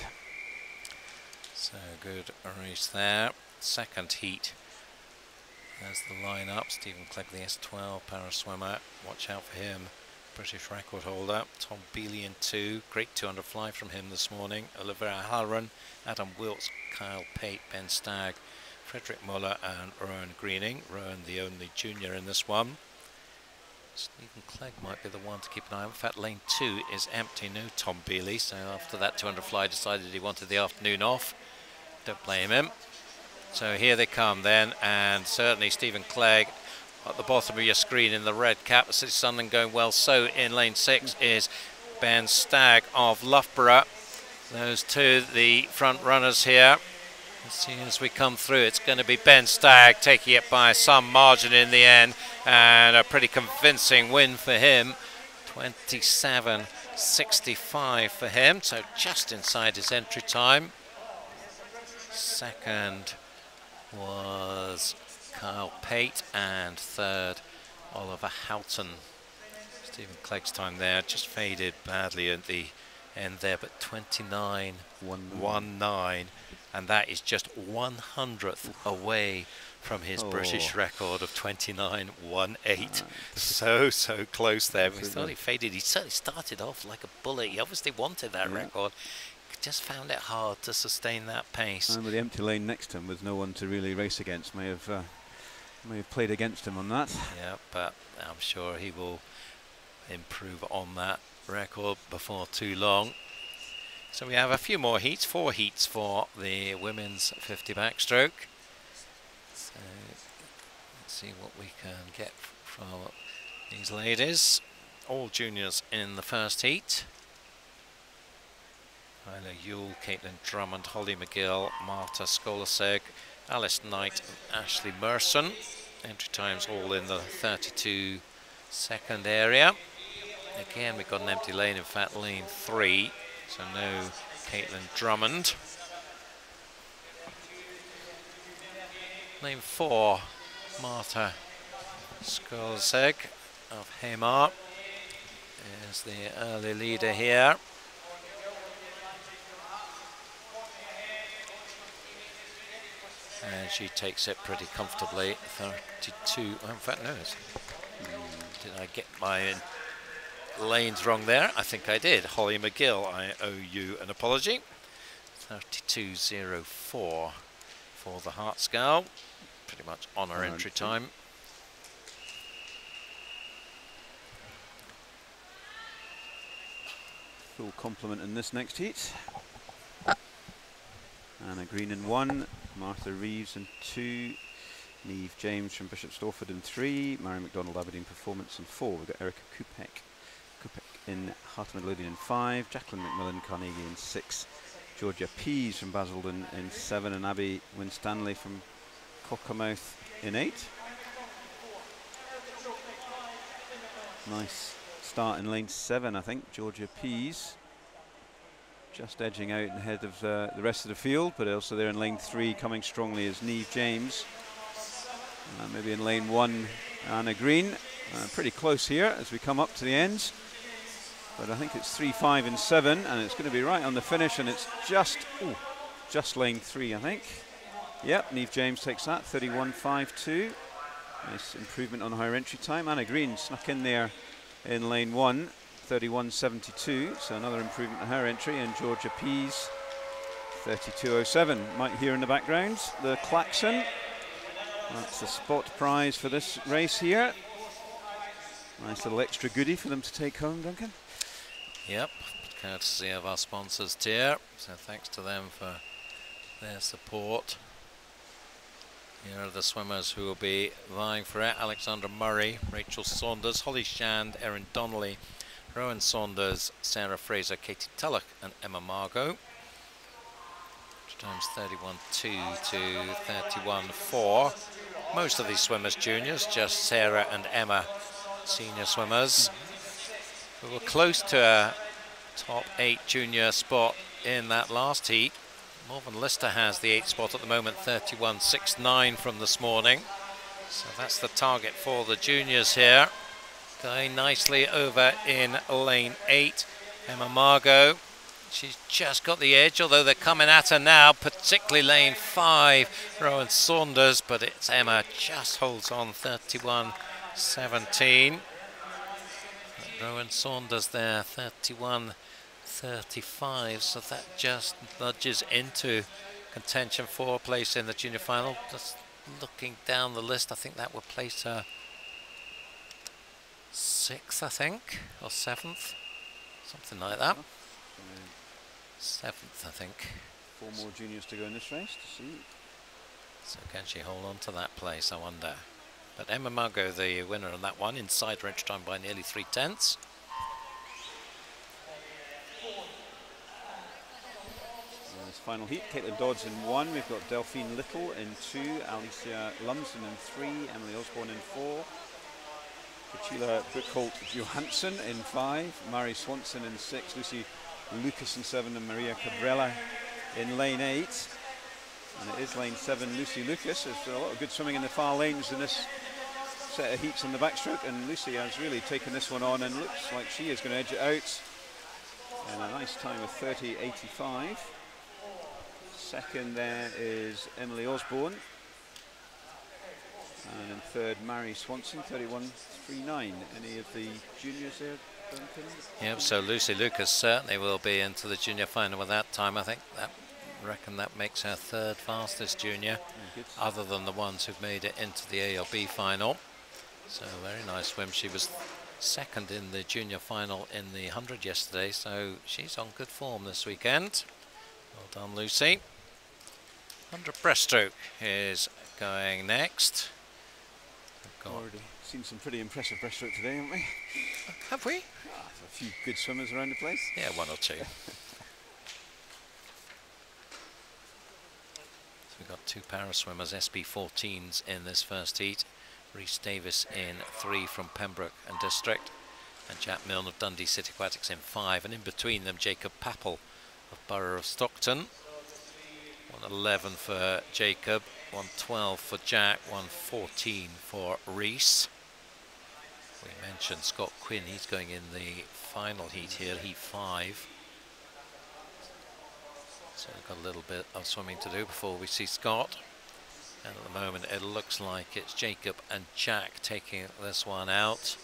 So good race there. Second heat. There's the line-up. Stephen Clegg, the S12 para swimmer. Watch out for him. British record holder. Tom Bealey in 2. Great 200 fly from him this morning. Olivera Halloran, Adam Wilts, Kyle Pate, Ben Stagg, Frederick Muller and Rowan Greening. Rowan the only junior in this one. Stephen Clegg might be the one to keep an eye on. In fact, lane 2 is empty, no Tom Bealey, so after that 200 fly decided he wanted the afternoon off. Don't blame him. So here they come then, and certainly Stephen Clegg at the bottom of your screen in the red cap. The City Sunderland going well. So in lane 6 is Ben Stagg of Loughborough. Those two, the front runners here. As soon as we come through, it's going to be Ben Stagg taking it by some margin in the end, and a pretty convincing win for him. 27.65 for him, so just inside his entry time. Second was Kyle Pate, and third Oliver Houghton. Stephen Clegg's time there just faded badly at the end there, but 29.19, and that is just 100th away from his British record of 29.18. So close there. We thought he faded. He certainly started off like a bullet. He obviously wanted that record. Just found it hard to sustain that pace. And with the empty lane next to him, with no one to really race against, may have played against him on that. Yeah, but I'm sure he will improve on that record before too long. So we have a few more heats, 4 heats for the women's 50 backstroke. So let's see what we can get from these ladies. All juniors in the first heat. Isla Yule, Caitlin Drummond, Holly McGill, Marta Skolaseg, Alice Knight and Ashley Merson. Entry times all in the 32-second area. Again, we've got an empty lane, in fact lane 3, so no Caitlin Drummond. Lane 4, Marta Skolaseg of Hamar is the early leader here. And she takes it pretty comfortably, 32, in fact no, did I get my lanes wrong there? I think I did. Holly McGill, I owe you an apology. 32.04 for the Hartscow, pretty much on her entry time. Full complement in this next heat. Anna Green in 1, Martha Reeves in 2, Niamh James from Bishop Stortford in 3, Mary McDonald Aberdeen Performance in 4. We've got Erica Kupek in Heart of Midlothian in 5, Jacqueline McMillan Carnegie in 6, Georgia Pease from Basildon in 7, and Abby Winstanley from Cockermouth in 8. Nice start in lane 7, I think. Georgia Pease just edging out ahead of the rest of the field, but also there in lane 3 coming strongly is Niamh James. Maybe in lane 1 Anna Green. Pretty close here as we come up to the ends, but I think it's 3, 5 and 7, and it's going to be right on the finish, and it's just lane 3, I think. Yep, Niamh James takes that, 31.52. Nice improvement on her entry time. Anna Green snuck in there in lane 1, 31.72, so another improvement in her entry, and Georgia Pease 32.07. Might hear in the background the klaxon. That's the spot prize for this race here. Nice little extra goodie for them to take home, Duncan. Yep, courtesy of our sponsors Tier, so thanks to them for their support. Here are the swimmers who will be vying for it: Alexandra Murray, Rachel Saunders, Holly Shand, Erin Donnelly, Rowan Saunders, Sarah Fraser, Katie Tulloch and Emma Margot. Times 31.2 to 31.4. Most of these swimmers juniors, just Sarah and Emma senior swimmers. We were close to a top 8 junior spot in that last heat. Morven Lister has the 8th spot at the moment, 31.69 from this morning. So that's the target for the juniors here. going nicely over in lane 8. Emma Margot, she's just got the edge, although they're coming at her now, particularly lane 5, Rowan Saunders, but it's Emma just holds on 31-17. Rowan Saunders there, 31-35, so that just nudges into contention for a place in the junior final. Just looking down the list, I think that would place her 6th, I think, or 7th, something like that. 7th, I think. 4 more juniors to go in this race to see. So can she hold on to that place, I wonder. But Emma Margot, the winner on that one, inside range time by nearly 3/10. This final heat, Caitlin Dodds in 1, we've got Delphine Little in 2, Alicia Lumsden in 3, Emily Osborne in 4, Priscilla Buchholt Johansson in 5, Mary Swanson in 6, Lucy Lucas in 7, and Maria Cabrera in lane 8. And it is lane 7, Lucy Lucas. There's a lot of good swimming in the far lanes in this set of heats on the backstroke, and Lucy has really taken this one on and looks like she is going to edge it out. And a nice time of 30.85. Second there is Emily Osborne. And in third, Mary Swanson, 31.39. Any of the juniors there, Duncan? Yep, so Lucy Lucas certainly will be into the junior final with that time. I reckon that makes her 3rd fastest junior, other than the ones who've made it into the ALB final. So very nice swim. She was 2nd in the junior final in the 100 yesterday, so she's on good form this weekend. Well done, Lucy. 100 breaststroke is going next. We've already seen some pretty impressive breaststroke today, haven't we? Have we? A few good swimmers around the place. Yeah, 1 or 2. So we've got 2 para swimmers, SB14s in this first heat. Rhys Davis in 3 from Pembroke and District, and Jack Milne of Dundee City Aquatics in 5, and in between them Jacob Papple of Borough of Stockton. 111 for Jacob, 112 for Jack, 114 for Rhys. We mentioned Scott Quinn, he's going in the final heat here, heat 5. So we've got a little bit of swimming to do before we see Scott. And at the moment it looks like it's Jacob and Jack taking this one out.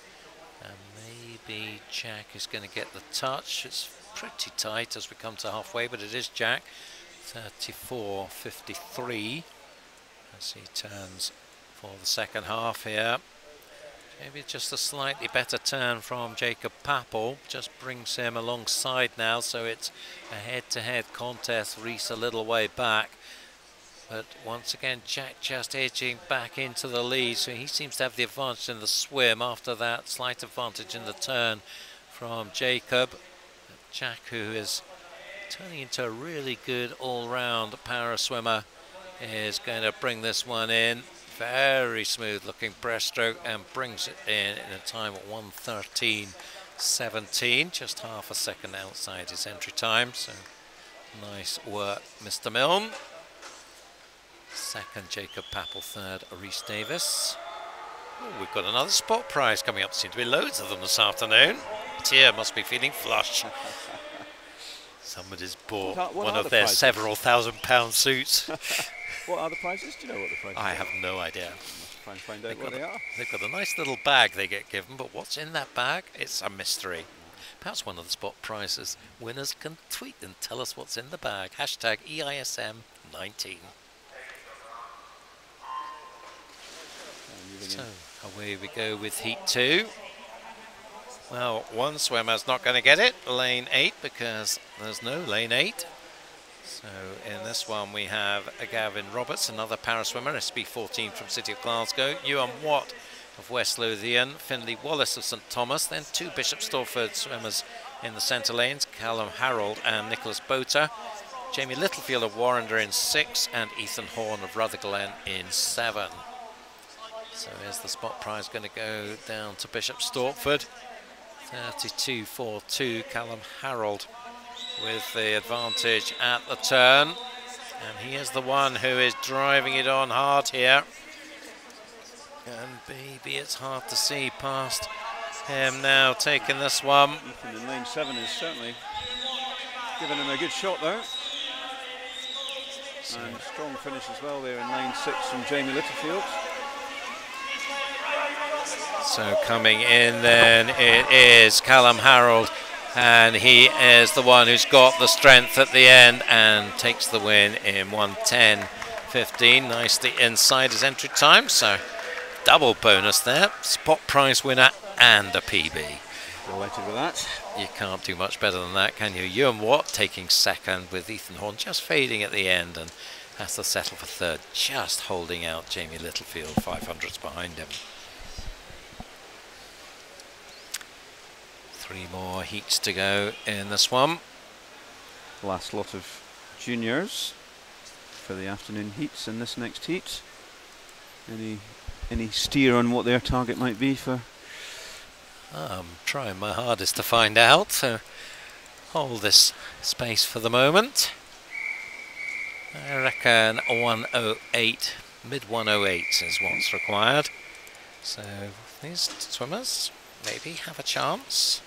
And maybe Jack is going to get the touch. It's pretty tight as we come to halfway, but it is Jack. 34.53 as he turns for the second half here. Maybe just a slightly better turn from Jacob Papple, just brings him alongside now, so it's a head-to-head contest. Rhys a little way back, but once again Jack just edging back into the lead, so he seems to have the advantage in the swim after that slight advantage in the turn from Jacob. Jack, who is turning into a really good all-round para swimmer, is going to bring this one in. Very smooth looking breaststroke, and brings it in a time at 1:13.17, just half a second outside his entry time. So nice work, Mr. Milne. Second, Jacob Papple. Third, Rhys Davis. Oh, we've got another spot prize coming up. Seem to be loads of them this afternoon. Tia must be feeling flush. Somebody's bought one of their several £1,000 suits. What are the prizes? Do you know what the prizes are? I have no idea. Let's try and find out what they are. They've got a nice little bag they get given, but what's in that bag? It's a mystery. Perhaps one of the spot prizes winners can tweet and tell us what's in the bag. Hashtag EISM19. So away we go with Heat 2. Well, one swimmer's not going to get it, lane 8, because there's no lane 8. So in this one we have Gavin Roberts, another para swimmer, SB14 from City of Glasgow, Ewan Watt of West Lothian, Finlay Wallace of St Thomas, then 2 Bishop Stortford swimmers in the centre lanes, Callum Harold and Nicholas Boter, Jamie Littlefield of Warrender in 6, and Ethan Horn of Rutherglen in 7. So here's the spot prize going to go down to Bishop Stortford. 32.42, Callum Harold with the advantage at the turn, and he is the one who is driving it on hard here, and maybe it's hard to see past him now taking this one. Ethan in lane 7 is certainly giving him a good shot there. And strong finish as well there in lane 6 from Jamie Littlefield. So coming in then it is Callum Harold, and he is the one who's got the strength at the end and takes the win in 1:10.15, nicely inside his entry time, so double bonus there, spot prize winner and a PB. Delighted with that. You can't do much better than that, can you? Ewan Watt taking second with Ethan Horn just fading at the end and has to settle for third, just holding out Jamie Littlefield, 500s behind him. 3 more heats to go in this one. Last lot of juniors for the afternoon heats in this next heat. Any steer on what their target might be for? I'm trying my hardest to find out, so hold this space for the moment. I reckon 108, mid 108s is what's required. So these swimmers maybe have a chance.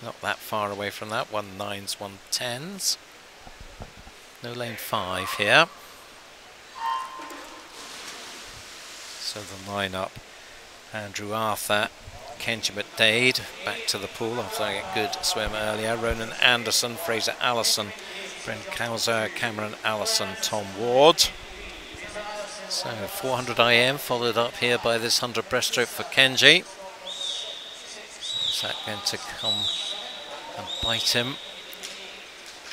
Not that far away from that, 1.9s, 1.10s. No lane 5 here. So the lineup: Andrew Arthur, Kenji McDade back to the pool after a good swim earlier. Ronan Anderson, Fraser Allison, Brent Cowser, Cameron Allison, Tom Ward. So 400 IM followed up here by this 100 breaststroke for Kenji. Is that going to come and bite him?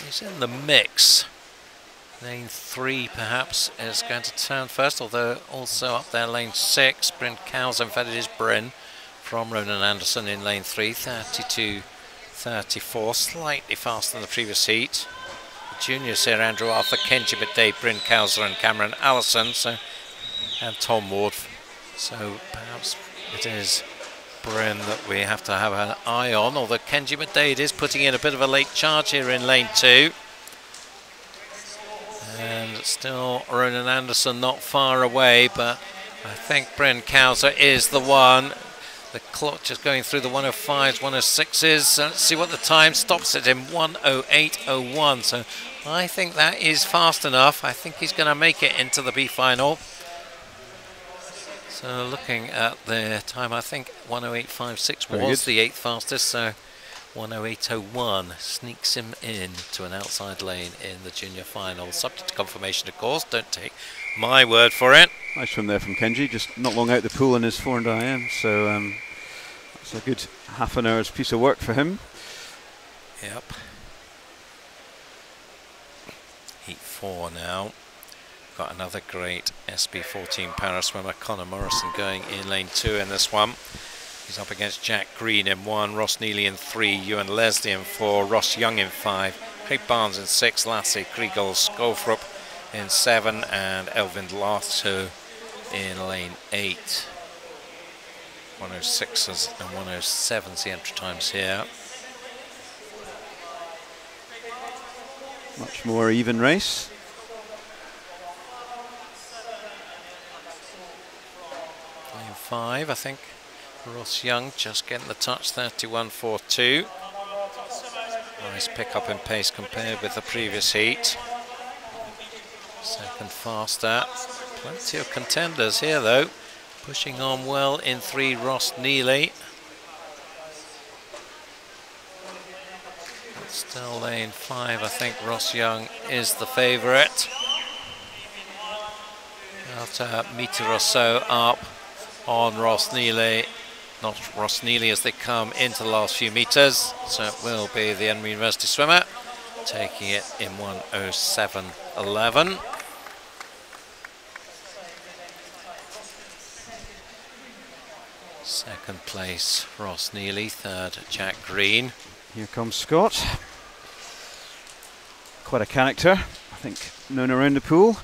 He's in the mix. Lane 3 perhaps is going to turn first, although also up there lane 6, Bryn Cowser. In fact it is Bryn from Ronan Anderson in lane 3, 32.34, slightly faster than the previous heat. The juniors here, Andrew Arthur, Kenji McDade, Bryn Cowser and Cameron Allison, and Tom Ward. So perhaps it is Bryn that we have to have an eye on, although Kenji McDade is putting in a bit of a late charge here in lane 2. And still Ronan Anderson not far away, but I think Bryn Cowser is the one. The clock just going through the 105s, 106s. Let's see what the time stops it in 1:08.01. So I think that is fast enough. I think he's going to make it into the B final. So looking at the time, I think 1:08.56 was the 8th fastest. So 1:08.01 sneaks him in to an outside lane in the junior final. Subject to confirmation, of course. Don't take my word for it. Nice swim there from Kenji, just not long out the pool in his 400 IM, so that's a good half an hour's piece of work for him. Yep. Heat 4 now. Got another great SB14 para swimmer, Connor Morrison, going in lane 2 in this one. He's up against Jack Green in 1, Ross Neely in 3, Ewan Leslie in 4, Ross Young in 5, Craig Barnes in 6, Lassie Kriegel Skolfrup in 7, and Elvin Lato in lane 8. 106s and 107s the entry times here. Much more even race. Lane 5, I think. Ross Young just getting the touch, 31.42. Nice pick up in pace compared with the previous heat. Second faster. Plenty of contenders here though. Pushing on well in 3, Ross Neely. But still lane 5, I think Ross Young is the favourite. About a metre or so up on Ross Neely. Not Ross Neely as they come into the last few metres. So it will be the Edinburgh University swimmer taking it in 1:07.11. Second place, Ross Neely. Third, Jack Green. Here comes Scott. Quite a character, I think, known around the pool.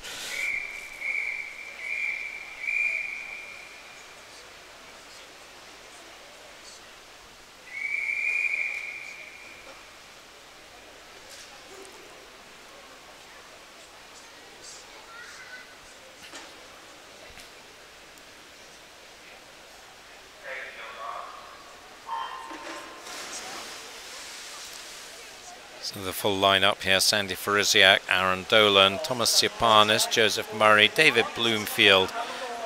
So the full lineup here: Sandy Farisiak, Aaron Dolan, Thomas Tsiapanis, Joseph Murray, David Bloomfield,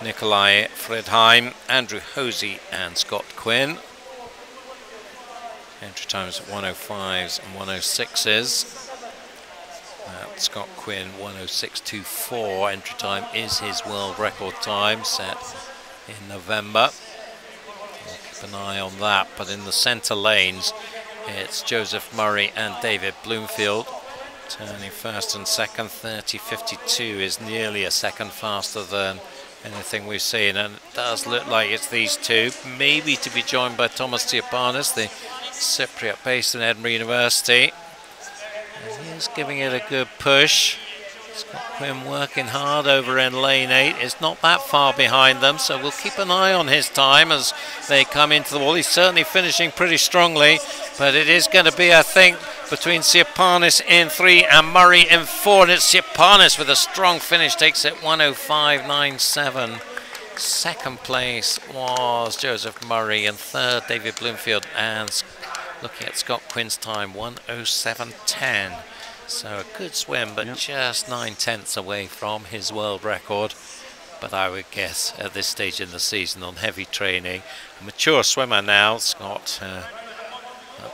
Nikolai Fredheim, Andrew Hosey and Scott Quinn. Entry times at 105s and 106s. Scott Quinn 106.24. Entry time is his world record time, set in November. We'll keep an eye on that. But in the centre lanes, it's Joseph Murray and David Bloomfield turning first and second. 30.52 is nearly a second faster than anything we've seen, and it does look like it's these two, maybe to be joined by Thomas Tsiapanis, the Cypriot based in Edinburgh University. And he's giving it a good push. Scott Quinn working hard over in lane 8. It's not that far behind them, so we'll keep an eye on his time as they come into the wall. He's certainly finishing pretty strongly, but it is going to be, I think, between Tsiapanis in 3 and Murray in 4, and it's Tsiapanis with a strong finish, takes it 105.97. Second place was Joseph Murray, and third David Bloomfield, and looking at Scott Quinn's time, 107.10. So a good swim, but just 9/10 away from his world record. But I would guess at this stage in the season, on heavy training, a mature swimmer now. Scott,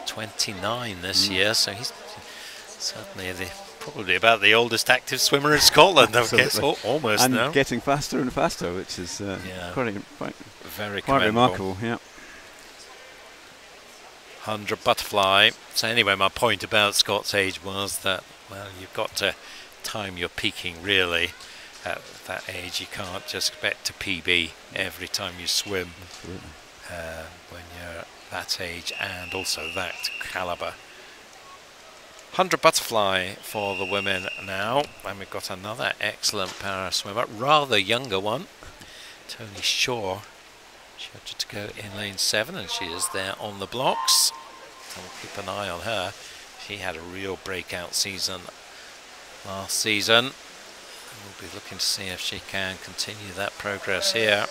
29 this year, so he's certainly probably about the oldest active swimmer in Scotland, I guess, almost and now. Getting faster and faster, which is quite remarkable. Yeah. 100 butterfly. So anyway, my point about Scott's age was that, well, you've got to time your peaking really. At that age, you can't just expect to PB every time you swim when you're that age and also that caliber. 100 butterfly for the women now, and we've got another excellent para swimmer, rather younger one, Tony Shaw. Scheduled to go in lane 7, and she is there on the blocks. So we'll keep an eye on her. She had a real breakout season last season. And we'll be looking to see if she can continue that progress here.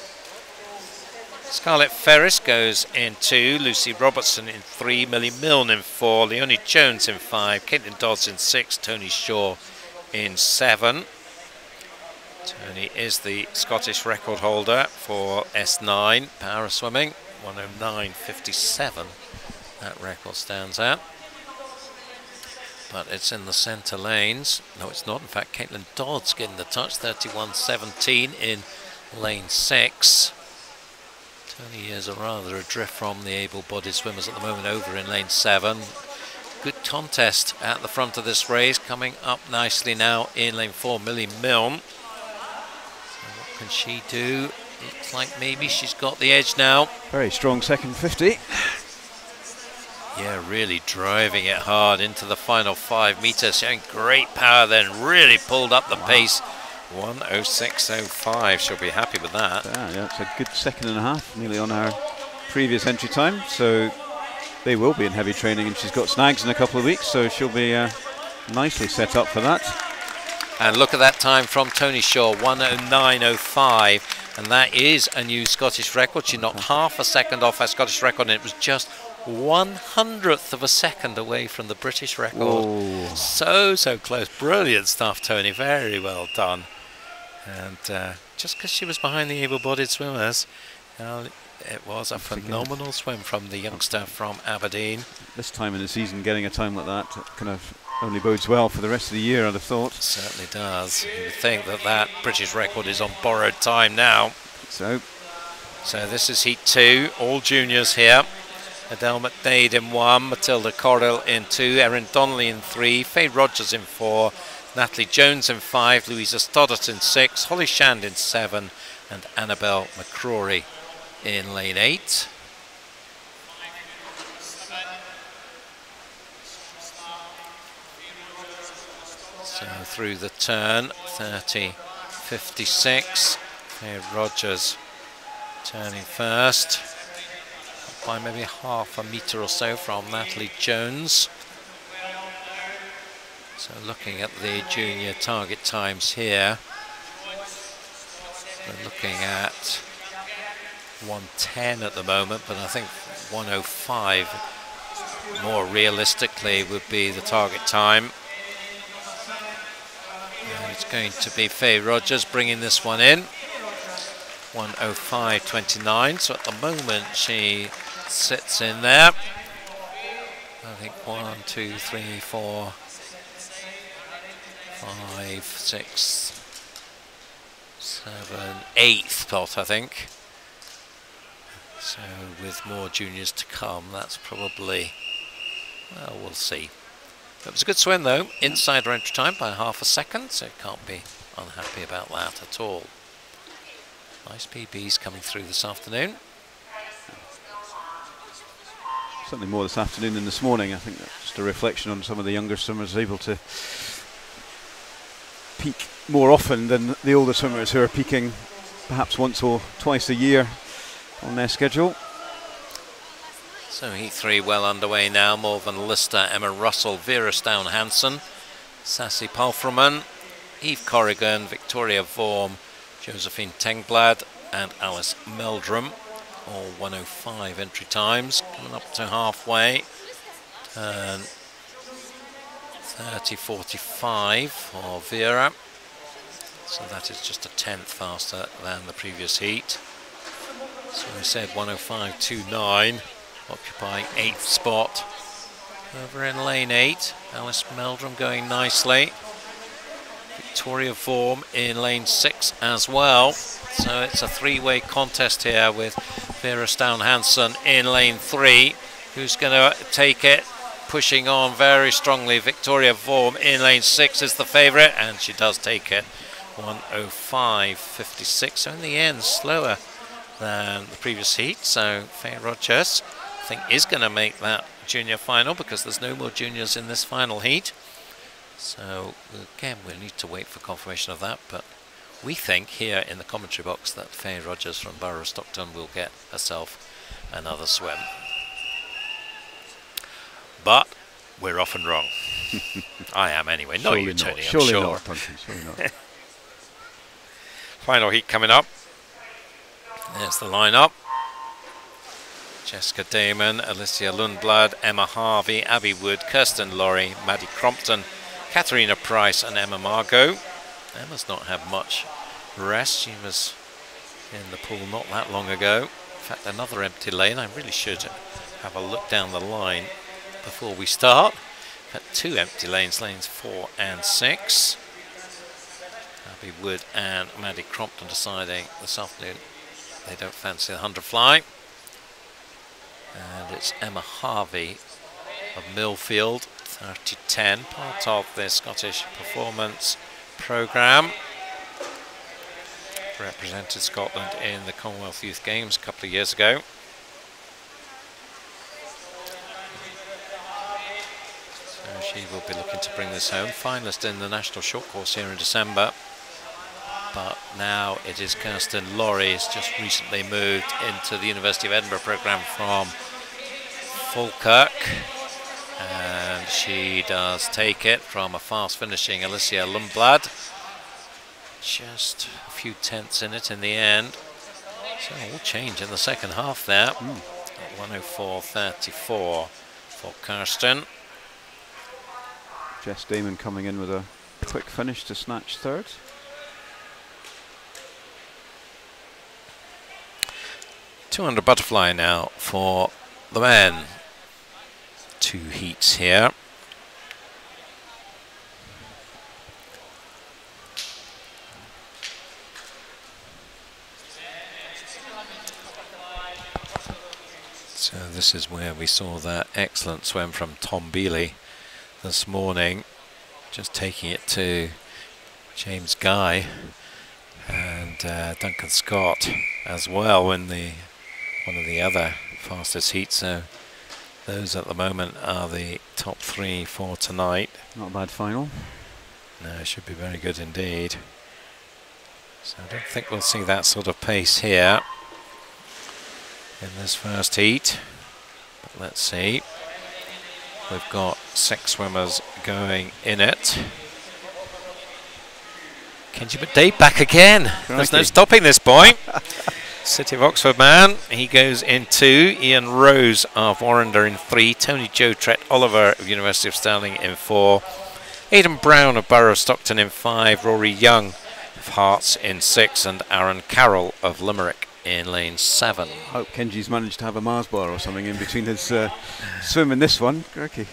Scarlett Ferris goes in 2, Lucy Robertson in 3, Millie Milne in 4, Leonie Jones in 5, Caitlin Dodds in 6, Tony Shaw in 7. Tony is the Scottish record holder for S9 para swimming, 109.57. That record stands out. But it's in the centre lanes. No, it's not. In fact, Caitlin Dodds getting the touch, 31.17 in lane 6. Tony is rather adrift from the able-bodied swimmers at the moment over in lane 7. Good contest at the front of this race. Coming up nicely now in lane 4, Millie Milne. What can she do? Looks like maybe she's got the edge now. Very strong second 50. Yeah, really driving it hard into the final 5 metres, showing great power, then really pulled up the pace. 106.05, she'll be happy with that. Yeah, it's a good second and a half, nearly on her previous entry time. So they will be in heavy training, and she's got snags in a couple of weeks, so she'll be nicely set up for that. And look at that time from Tony Shaw, 109.05, and that is a new Scottish record. She knocked half a second off her Scottish record, and it was just 1/100th of a second away from the British record. Whoa. So close. Brilliant stuff, Tony. Very well done. And just because she was behind the able-bodied swimmers, it was a phenomenal swim from the youngster from Aberdeen. This time in the season, getting a time like that kind of only bodes well for the rest of the year, I'd have thought. Certainly does. You would think that that British record is on borrowed time now. So this is Heat 2, all juniors here. Adele McDade in 1, Matilda Cordell in 2, Erin Donnelly in 3, Faye Rogers in 4, Natalie Jones in 5, Louisa Stoddart in 6, Holly Shand in 7, and Annabelle McCrory in lane 8. So through the turn, 30.56, Faye Rogers turning first, by maybe half a metre or so from Natalie Jones. So looking at the junior target times here, we're looking at 110 at the moment, but I think 105 more realistically would be the target time. And it's going to be Faye Rogers bringing this one in. 1:05.29. So at the moment she sits in there. I think 1, 2, 3, 4, 5, 6, 7, 8th spot, I think. So with more juniors to come, that's probably, well, we'll see. It was a good swim though, inside her entry time by half a second, so can't be unhappy about that at all. Nice PBs coming through this afternoon. Certainly more this afternoon than this morning. I think that's just a reflection on some of the younger swimmers able to peak more often than the older swimmers who are peaking perhaps once or twice a year on their schedule. So heat 3 well underway now. Morven Lister, Emma Russell, Vera Stown-Hansen, Sassy Palfreman, Eve Corrigan, Victoria Vorm, Josephine Tengblad and Alice Meldrum. All 1:05 entry times. Coming up to halfway. Turn 30.45 for Vera. So that is just a 10th faster than the previous heat. So we said 1:05.29, occupying 8th spot. Over in lane 8, Alice Meldrum going nicely. Victoria Vorm in lane 6 as well. So it's a three-way contest here with Vera Stown-Hansen in lane 3. Who's going to take it? Pushing on very strongly. Victoria Vorm in lane 6 is the favourite, and she does take it. 1:05.56. So in the end, slower than the previous heat. So Faye Rogers, I think, is going to make that junior final because there's no more juniors in this final heat. So again, we'll need to wait for confirmation of that, but we think here in the commentary box that Faye Rogers from Borough of Stockton will get herself another swim. But we're often wrong. I am anyway. Not you, Tony, I'm surely sure. Not, Duncan, surely not. Final heat coming up. There's the lineup. Jessica Damon, Alicia Lundblad, Emma Harvey, Abby Wood, Kirsten Laurie, Maddie Crompton, Katharina Price and Emma Margot. Emma's not had much rest. She was in the pool not that long ago. In fact, another empty lane. I really should have a look down the line before we start. We've had 2 empty lanes, lanes 4 and 6. Abby Wood and Maddie Crompton deciding this afternoon they don't fancy the 100 fly. And it's Emma Harvey of Millfield, 30-10, part of the Scottish Performance Programme. Represented Scotland in the Commonwealth Youth Games a couple of years ago. So she will be looking to bring this home. Finalist in the National Short Course here in December. But now it is Kirsten Laurie, who's just recently moved into the University of Edinburgh programme from Falkirk. And she does take it from a fast finishing Alicia Lundblad. Just a few tenths in it in the end. So all change in the second half there. At 1:04.34 for Kirsten. Jess Damon coming in with a quick finish to snatch third. .200 butterfly now for the men. 2 heats here. So this is where we saw that excellent swim from Tom Bealey this morning, just taking it to James Guy and Duncan Scott as well in one of the other fastest heats. So those at the moment are the top 3 for tonight. Not a bad final. No, it should be very good indeed. So I don't think we'll see that sort of pace here in this first heat. But let's see. We've got 6 swimmers going in it. Kenji McDade back again. There's no stopping this boy. City of Oxford man. He goes in 2. Ian Rose of Warrender in 3. Tony Joe Trett Oliver of University of Stirling in 4. Aidan Brown of Borough of Stockton in 5. Rory Young of Hearts in 6. And Aaron Carroll of Limerick in lane 7. I hope Kenji's managed to have a Mars bar or something in between his swim and this one. Crikey.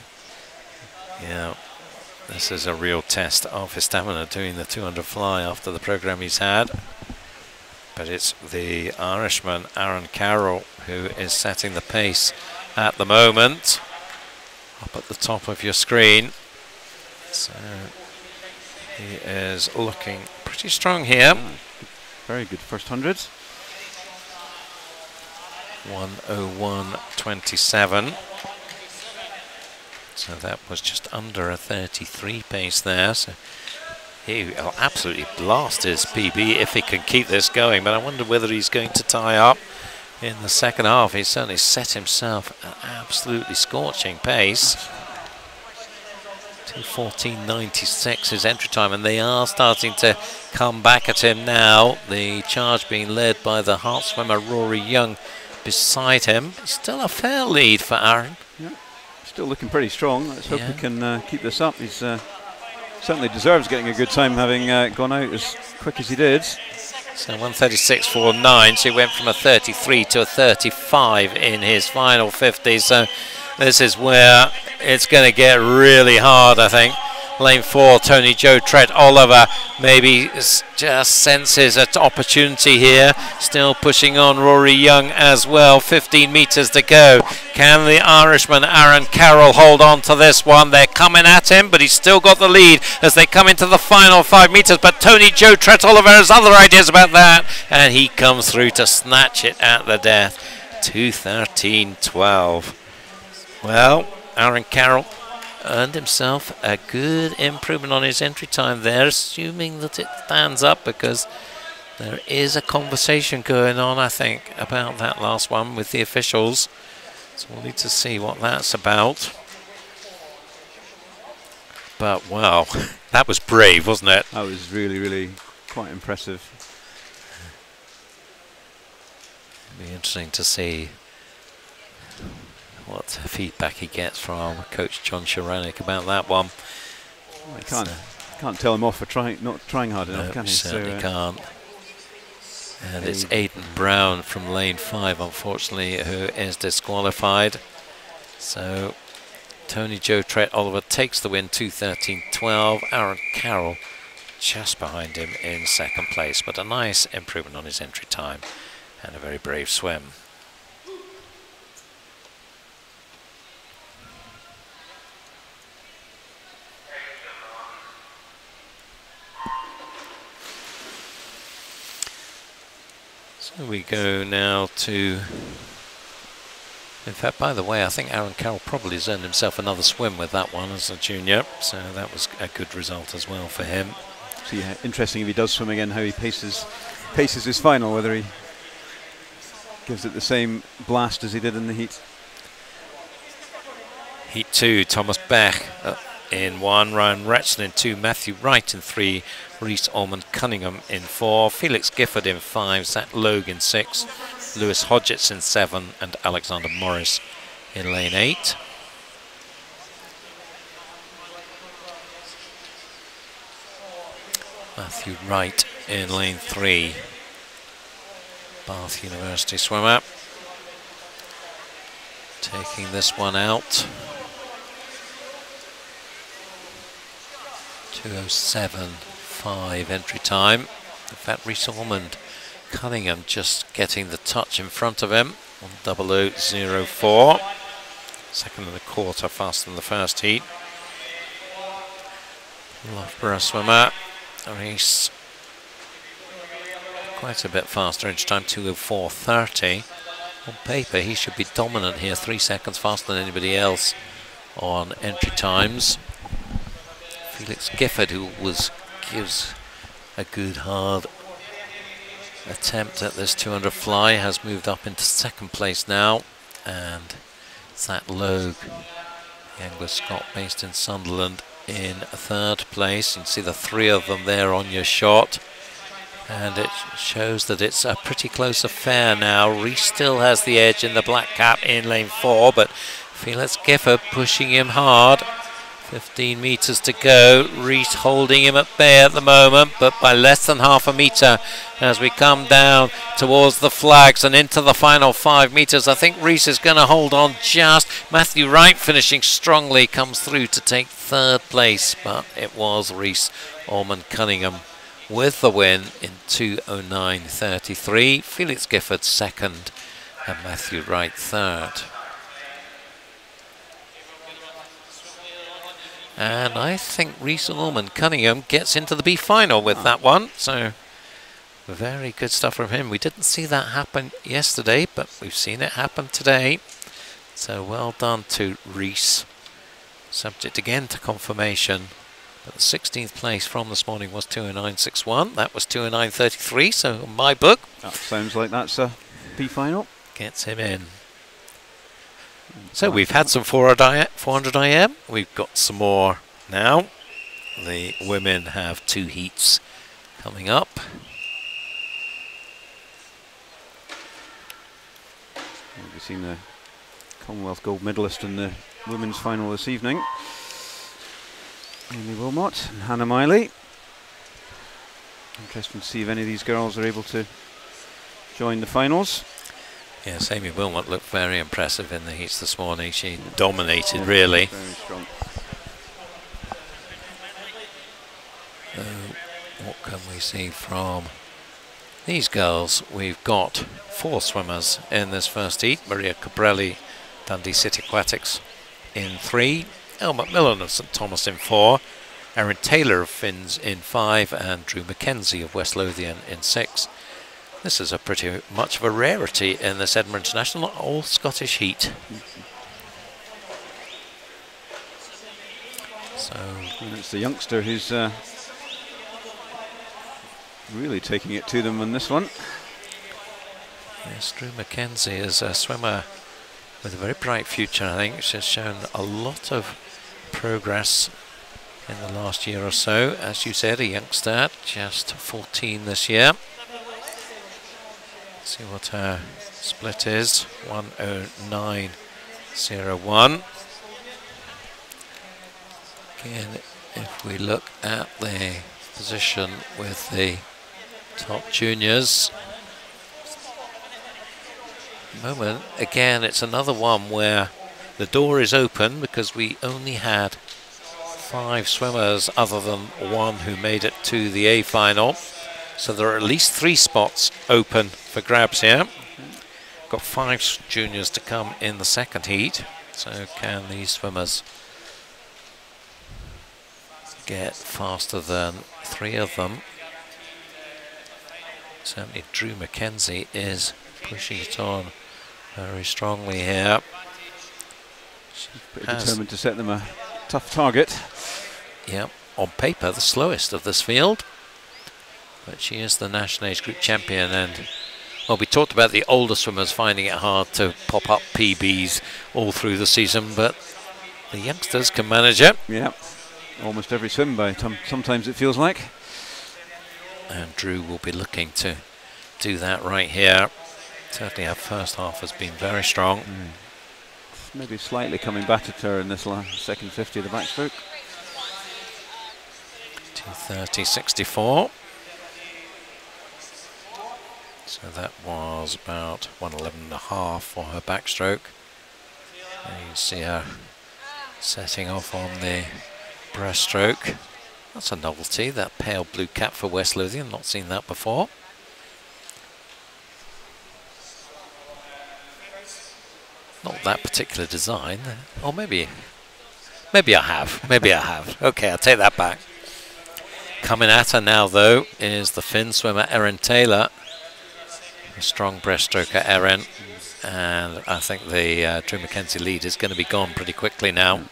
Yeah, this is a real test of his stamina doing the 200 fly after the programme he's had. But it's the Irishman, Aaron Carroll, who is setting the pace at the moment. Up at the top of your screen. So he is looking pretty strong here. Very good first 100. 1:01.27. So that was just under a 33 pace there. So he will absolutely blast his PB if he can keep this going. But I wonder whether he's going to tie up in the second half. He's certainly set himself an absolutely scorching pace. 2:14.96 his entry time, and they are starting to come back at him now. The charge being led by the Heart swimmer Rory Young beside him. Still a fair lead for Aaron. Yeah, still looking pretty strong. Let's hope he can keep this up. He's certainly deserves getting a good time, having gone out as quick as he did. So 1:36.49, so he went from a 33 to a 35 in his final 50. So this is where it's going to get really hard, I think. Lane 4, Tony Joe Trett Oliver maybe just senses an opportunity here. Still pushing on Rory Young as well. 15 metres to go. Can the Irishman Aaron Carroll hold on to this one? They're coming at him, but he's still got the lead as they come into the final 5 metres. But Tony Joe Trett Oliver has other ideas about that, and he comes through to snatch it at the death. 2:13.12. Well, Aaron Carroll earned himself a good improvement on his entry time there, assuming that it stands up, because there is a conversation going on, I think, about that last one with the officials. So we'll need to see what that's about. But wow, that was brave, wasn't it? That was really, really quite impressive. It'll be interesting to see what feedback he gets from Coach John Sharanek about that one. Well, can't tell him off for not trying hard enough, can he? Certainly can't. And it's Aidan Brown from lane 5, unfortunately, who is disqualified. So Tony Joe Trett Oliver takes the win, 2:13.12. Aaron Carroll just behind him in second place, but a nice improvement on his entry time and a very brave swim. So we go now to, in fact, by the way, I think Aaron Carroll probably has earned himself another swim with that one as a junior, so that was a good result as well for him. So yeah, interesting if he does swim again, how he paces his final, whether he gives it the same blast as he did in the heat. Heat 2, Thomas Beck in 1, Ryan Retson in 2, Matthew Wright in 3, Rhys Ormond Cunningham in 4, Felix Gifford in 5, Zach Logue in 6, Lewis Hodgetts in 7, and Alexander Morris in lane 8. Matthew Wright in lane 3, Bath University swimmer, taking this one out. 2:07.5 entry time. In fact, Rhys Ormond Cunningham just getting the touch in front of him on 00.04. Second and a quarter faster than the first heat. Loughborough swimmer, Rhys quite a bit faster entry time, 2:04.30. On paper, he should be dominant here, 3 seconds faster than anybody else on entry times. Felix Gifford, who gives a good hard attempt at this 200 fly, has moved up into second place now, and Zach Logue, the Anglo-Scot based in Sunderland, in third place. You can see the 3 of them there on your shot, And it shows that it's a pretty close affair now. Rees still has the edge in the black cap in lane 4, but Felix Gifford pushing him hard. 15 metres to go. Rees holding him at bay at the moment, but by less than half a metre as we come down towards the flags and into the final 5 metres. I think Rees is going to hold on just. Matthew Wright finishing strongly, comes through to take 3rd place, but it was Rees Ormond Cunningham with the win in 2:09.33. Felix Gifford 2nd and Matthew Wright 3rd. And I think Rees Ormond Cunningham gets into the B final with that one. So very good stuff from him. We didn't see that happen yesterday, but we've seen it happen today. So well done to Rees. Subject again to confirmation. But the 16th place from this morning was 2:09.61. That was 2:09.33. So in my book, that sounds like that's a B final. Gets him in. So we've had some 400 IM. We've got some more now. The women have 2 heats coming up. We've seen the Commonwealth gold medalist in the women's final this evening. Amy Wilmot and Hannah Miley. Interesting to see if any of these girls are able to join the finals. Yes, Amy Wilmot looked very impressive in the heats this morning. She dominated, really. Very strong. What can we see from these girls? We've got 4 swimmers in this first heat. Maria Cabrelli, Dundee City Aquatics in 3. Elle McMillan of St Thomas in 4. Erin Taylor of Finns in 5. And Drew Mackenzie of West Lothian in 6. This is a pretty much of a rarity in this Edinburgh International, all Scottish heat. So and it's the youngster who's really taking it to them on this one. Yes, Drew Mackenzie is a swimmer with a very bright future, I think. She's shown a lot of progress in the last year or so. As you said, a youngster, just 14 this year. See what her split is. 1:09.01. Again, if we look at the position with the top juniors, moment, again, it's another one where the door is open because we only had 5 swimmers other than one who made it to the A final. So there are at least 3 spots open for grabs here. Got 5 juniors to come in the second heat. So can these swimmers get faster than 3 of them? Certainly Drew Mackenzie is pushing it on very strongly here. She's pretty determined to set them a tough target. Yep, on paper the slowest of this field. But she is the national age group champion, and well, we talked about the older swimmers finding it hard to pop up PBs all through the season, but the youngsters can manage it. Yeah, almost every swim by sometimes it feels like. And Drew will be looking to do that right here. Certainly her first half has been very strong. Maybe slightly coming back at her in this second 50 of the backstroke. 2:30.64. So that was about 1:11.5 for her backstroke. And you see her setting off on the breaststroke. That's a novelty, that pale blue cap for West Lothian, not seen that before. Not that particular design, or maybe I have, Okay, I'll take that back. Coming at her now though is the Finn swimmer Erin Taylor. A strong breaststroker Erin, and I think the Drew Mackenzie lead is going to be gone pretty quickly now.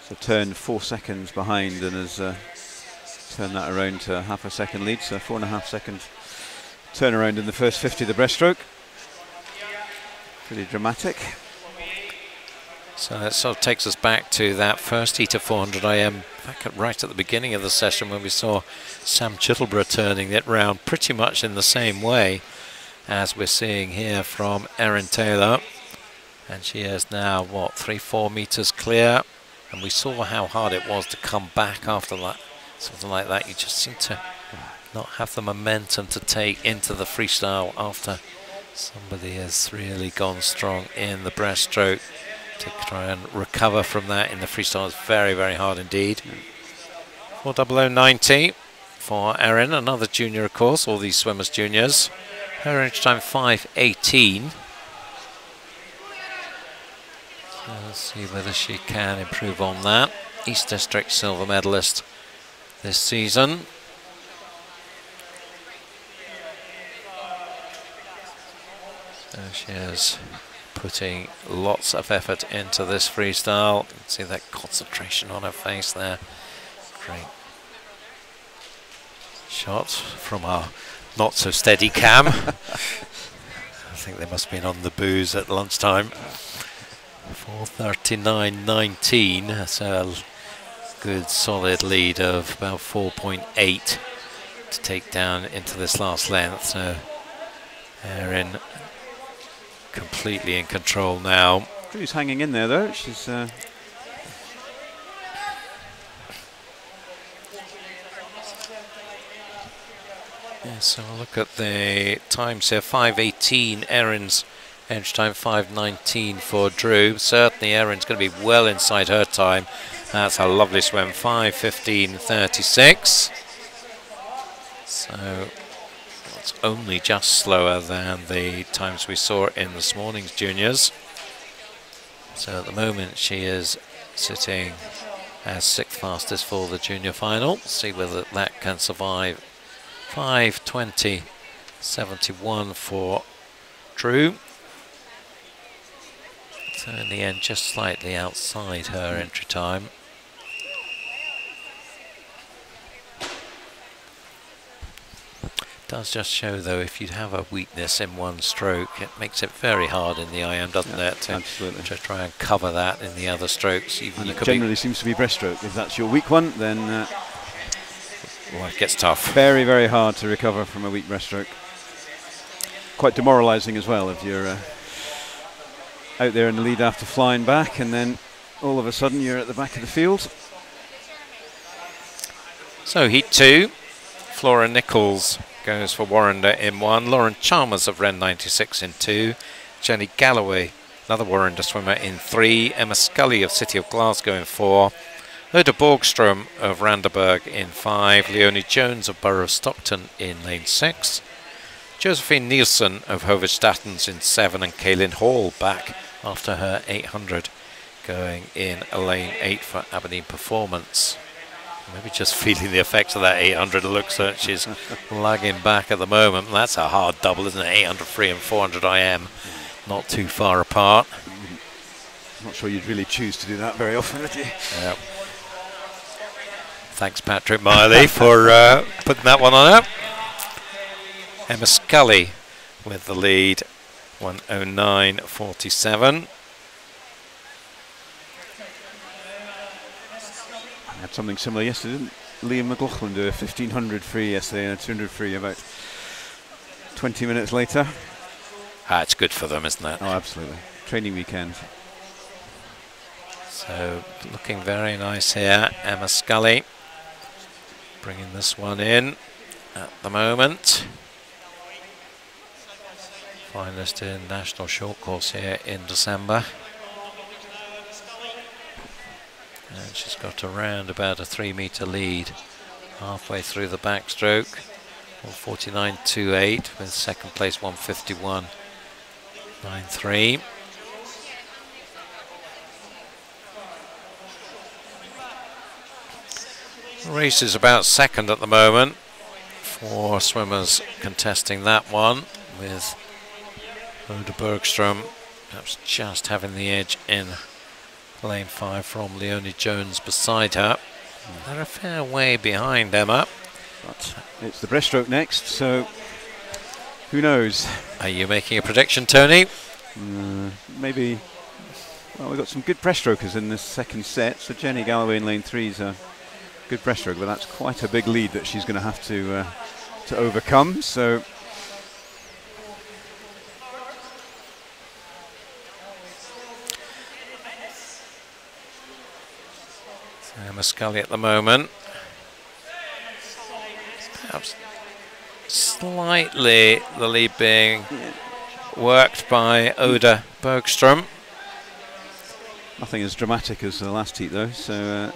So turned 4 seconds behind and has turned that around to a half a second lead, so 4.5 second turnaround in the first 50 of the breaststroke. Pretty dramatic. So that sort of takes us back to that first heat of 400 IM back right at the beginning of the session when we saw Sam Chittleborough turning it round pretty much in the same way as we're seeing here from Erin Taylor. And she is now, what, 3-4 meters clear. And we saw how hard it was to come back after that. Something like that. You just seem to not have the momentum to take into the freestyle after somebody has really gone strong in the breaststroke. To try and recover from that in the freestyle is very, very hard indeed. 4:00.90 for Erin, another junior, of course, all these swimmers juniors. Her average time 5:18. So let's see whether she can improve on that. East District silver medalist this season. So she is putting lots of effort into this freestyle. You can see that concentration on her face there. Great shot from our not so steady cam. I think they must have been on the booze at lunchtime. 4:39.19, so a good solid lead of about 4.8 to take down into this last length. So Erin completely in control now. Drew's hanging in there though. She's yeah, so we'll look at the times here. 5:18 Erin's edge time, 5:19 for Drew. Certainly Erin's going to be well inside her time. That's a lovely swim. 5:15.36. So it's only just slower than the times we saw in this morning's juniors. So at the moment she is sitting as 6th fastest for the junior final. See whether that can survive. 5:20.71 for Drew. So in the end, just slightly outside her entry time. Does just show, though, if you have a weakness in one stroke, it makes it very hard in the IM, doesn't it? To try and cover that in the other strokes. And it generally seems to be breaststroke. If that's your weak one, then well, it gets tough. Very, very hard to recover from a weak breaststroke. Quite demoralising as well if you're out there in the lead after flying back, and then all of a sudden you're at the back of the field. So heat 2, Flora Nichols goes for Warrender in 1, Lauren Chalmers of Ren 96 in 2, Jenny Galloway, another Warrender swimmer, in 3, Emma Scully of City of Glasgow in 4, Oda Borgström of Randaberg in 5, Leonie Jones of Borough of Stockton in lane 6, Josephine Nielsen of Hovedstatens in 7, and Kaylin Hall back after her 800 going in lane 8 for Aberdeen Performance. Maybe just feeling the effects of that 800. It looks like she's lagging back at the moment. That's a hard double, isn't it? 800 free and 400 IM. Not too far apart. Not sure you'd really choose to do that very often, would you? Yep. Thanks, Patrick Miley, for putting that one on up. Emma Scully with the lead, 1:09.47. Had something similar yesterday, didn't Liam McLaughlin do a 1500 free yesterday and a 200 free about 20 minutes later? It's good for them, isn't it? Oh, absolutely. Training weekend. So looking very nice here, Emma Scully bringing this one in at the moment. Finalist in National Short Course here in December. And she's got around about a 3 metre lead halfway through the backstroke. 1:49.28 with second place 1:51.93. The race is about second at the moment. 4 swimmers contesting that one, with Oda Bergström perhaps just having the edge in lane 5 from Leonie Jones beside her. They're a fair way behind Emma. But it's the breaststroke next, so who knows? Are you making a prediction, Tony? Maybe. Well, we've got some good breaststrokers in this second set. So Jenny Galloway in lane 3 is a good breaststroke, but that's quite a big lead that she's going to have to overcome. So Emma Scully at the moment. Perhaps slightly the lead being worked by Oda Bergström. nothing as dramatic as the last heat though, so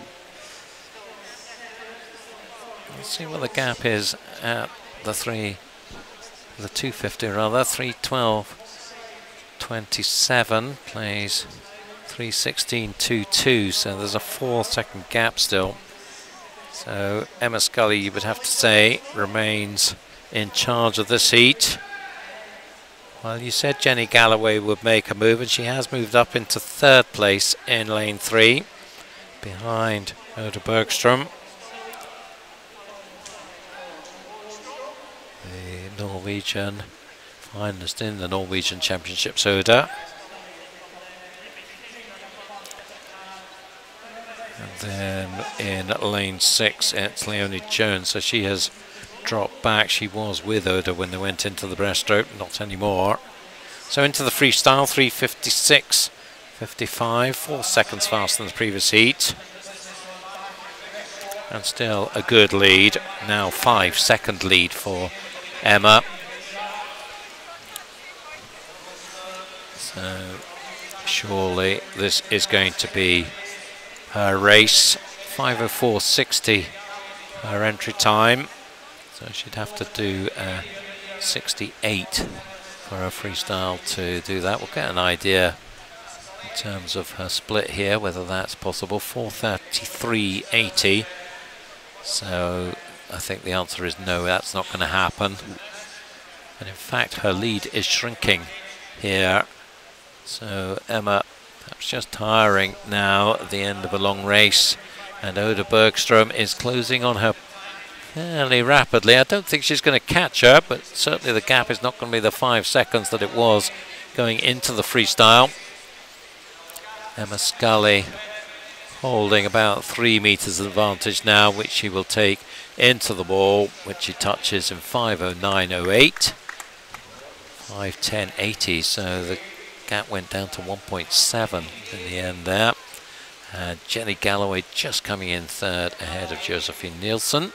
let's see what the gap is at the 250 rather. 3:12.27 plays 3:16.22, so there's a 4-second gap still. So Emma Scully, you would have to say, remains in charge of this heat. Well, you said Jenny Galloway would make a move, and she has moved up into 3rd place in lane 3, behind Oda Bergström. The Norwegian finalist in the Norwegian Championships, Oda. And then in lane 6, it's Leonie Jones, so she has dropped back. She was with Oda when they went into the breaststroke, not anymore. So into the freestyle, 3:56.55, 4 seconds faster than the previous heat. And still a good lead, now 5-second lead for Emma. So surely this is going to be her race. 5:04.60 her entry time, so she'd have to do 68 for her freestyle to do that. We'll get an idea in terms of her split here, whether that's possible. 4:33.80, so I think the answer is no, that's not going to happen. And in fact her lead is shrinking here, so Emma perhaps just tiring now at the end of a long race, and Oda Bergström is closing on her fairly rapidly. I don't think she's going to catch her, but certainly the gap is not going to be the 5 seconds that it was going into the freestyle. Emma Scully holding about 3 meters advantage now, which she will take into the wall, which she touches in 5:09.08, 5:10.80, so the gap went down to 1.7 in the end there. Jenny Galloway just coming in 3rd ahead of Josephine Nielsen.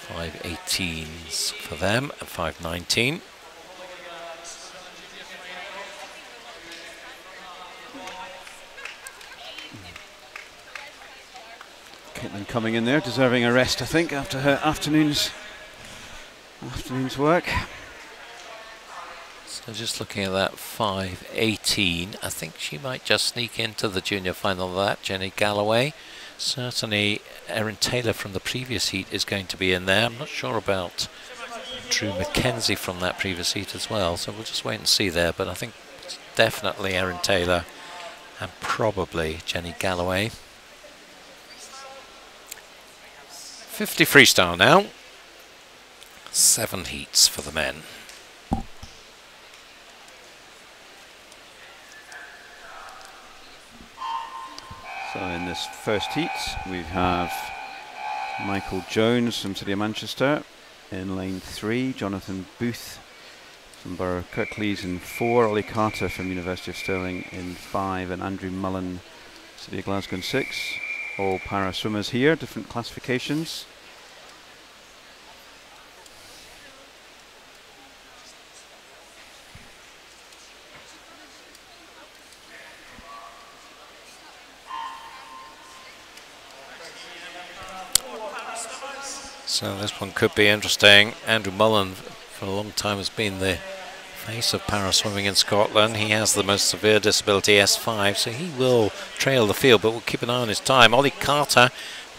5:18s for them and 5:19. Caitlin coming in there, deserving a rest, I think, after her afternoon's work. So just looking at that 5:18, I think she might just sneak into the junior final of that, Jenny Galloway. Certainly Erin Taylor from the previous heat is going to be in there. I'm not sure about Drew McKenzie from that previous heat as well, so we'll just wait and see there, but I think it's definitely Erin Taylor and probably Jenny Galloway. 50 freestyle now. 7 heats for the men. So in this first heat we have Michael Jones from City of Manchester in lane 3, Jonathan Booth from Borough Kirklees in 4, Ollie Carter from University of Stirling in 5, and Andrew Mullen, City of Glasgow in 6. All para swimmers here, different classifications. So this one could be interesting. Andrew Mullen for a long time has been the face of para swimming in Scotland. He has the most severe disability, S5, so he will trail the field, but we'll keep an eye on his time. Ollie Carter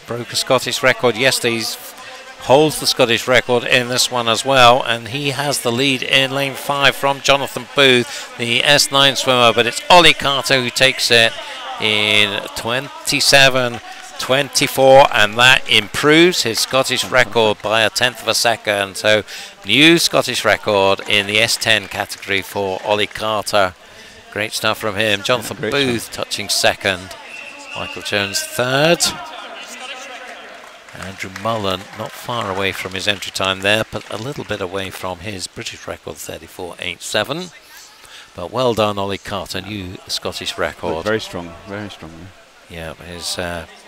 broke a Scottish record yesterday. He holds the Scottish record in this one as well, and he has the lead in lane 5 from Jonathan Booth, the S9 swimmer, but it's Ollie Carter who takes it in 27:24, and that improves his Scottish record by 1/10 of a second. So new Scottish record in the S10 category for Ollie Carter. Great stuff from him. Jonathan Booth touching 2nd, Michael Jones 3rd. Andrew Mullen not far away from his entry time there, but a little bit away from his British record, 34.87. But well done, Ollie Carter, new Scottish record. Very strong, very strong. Yeah, his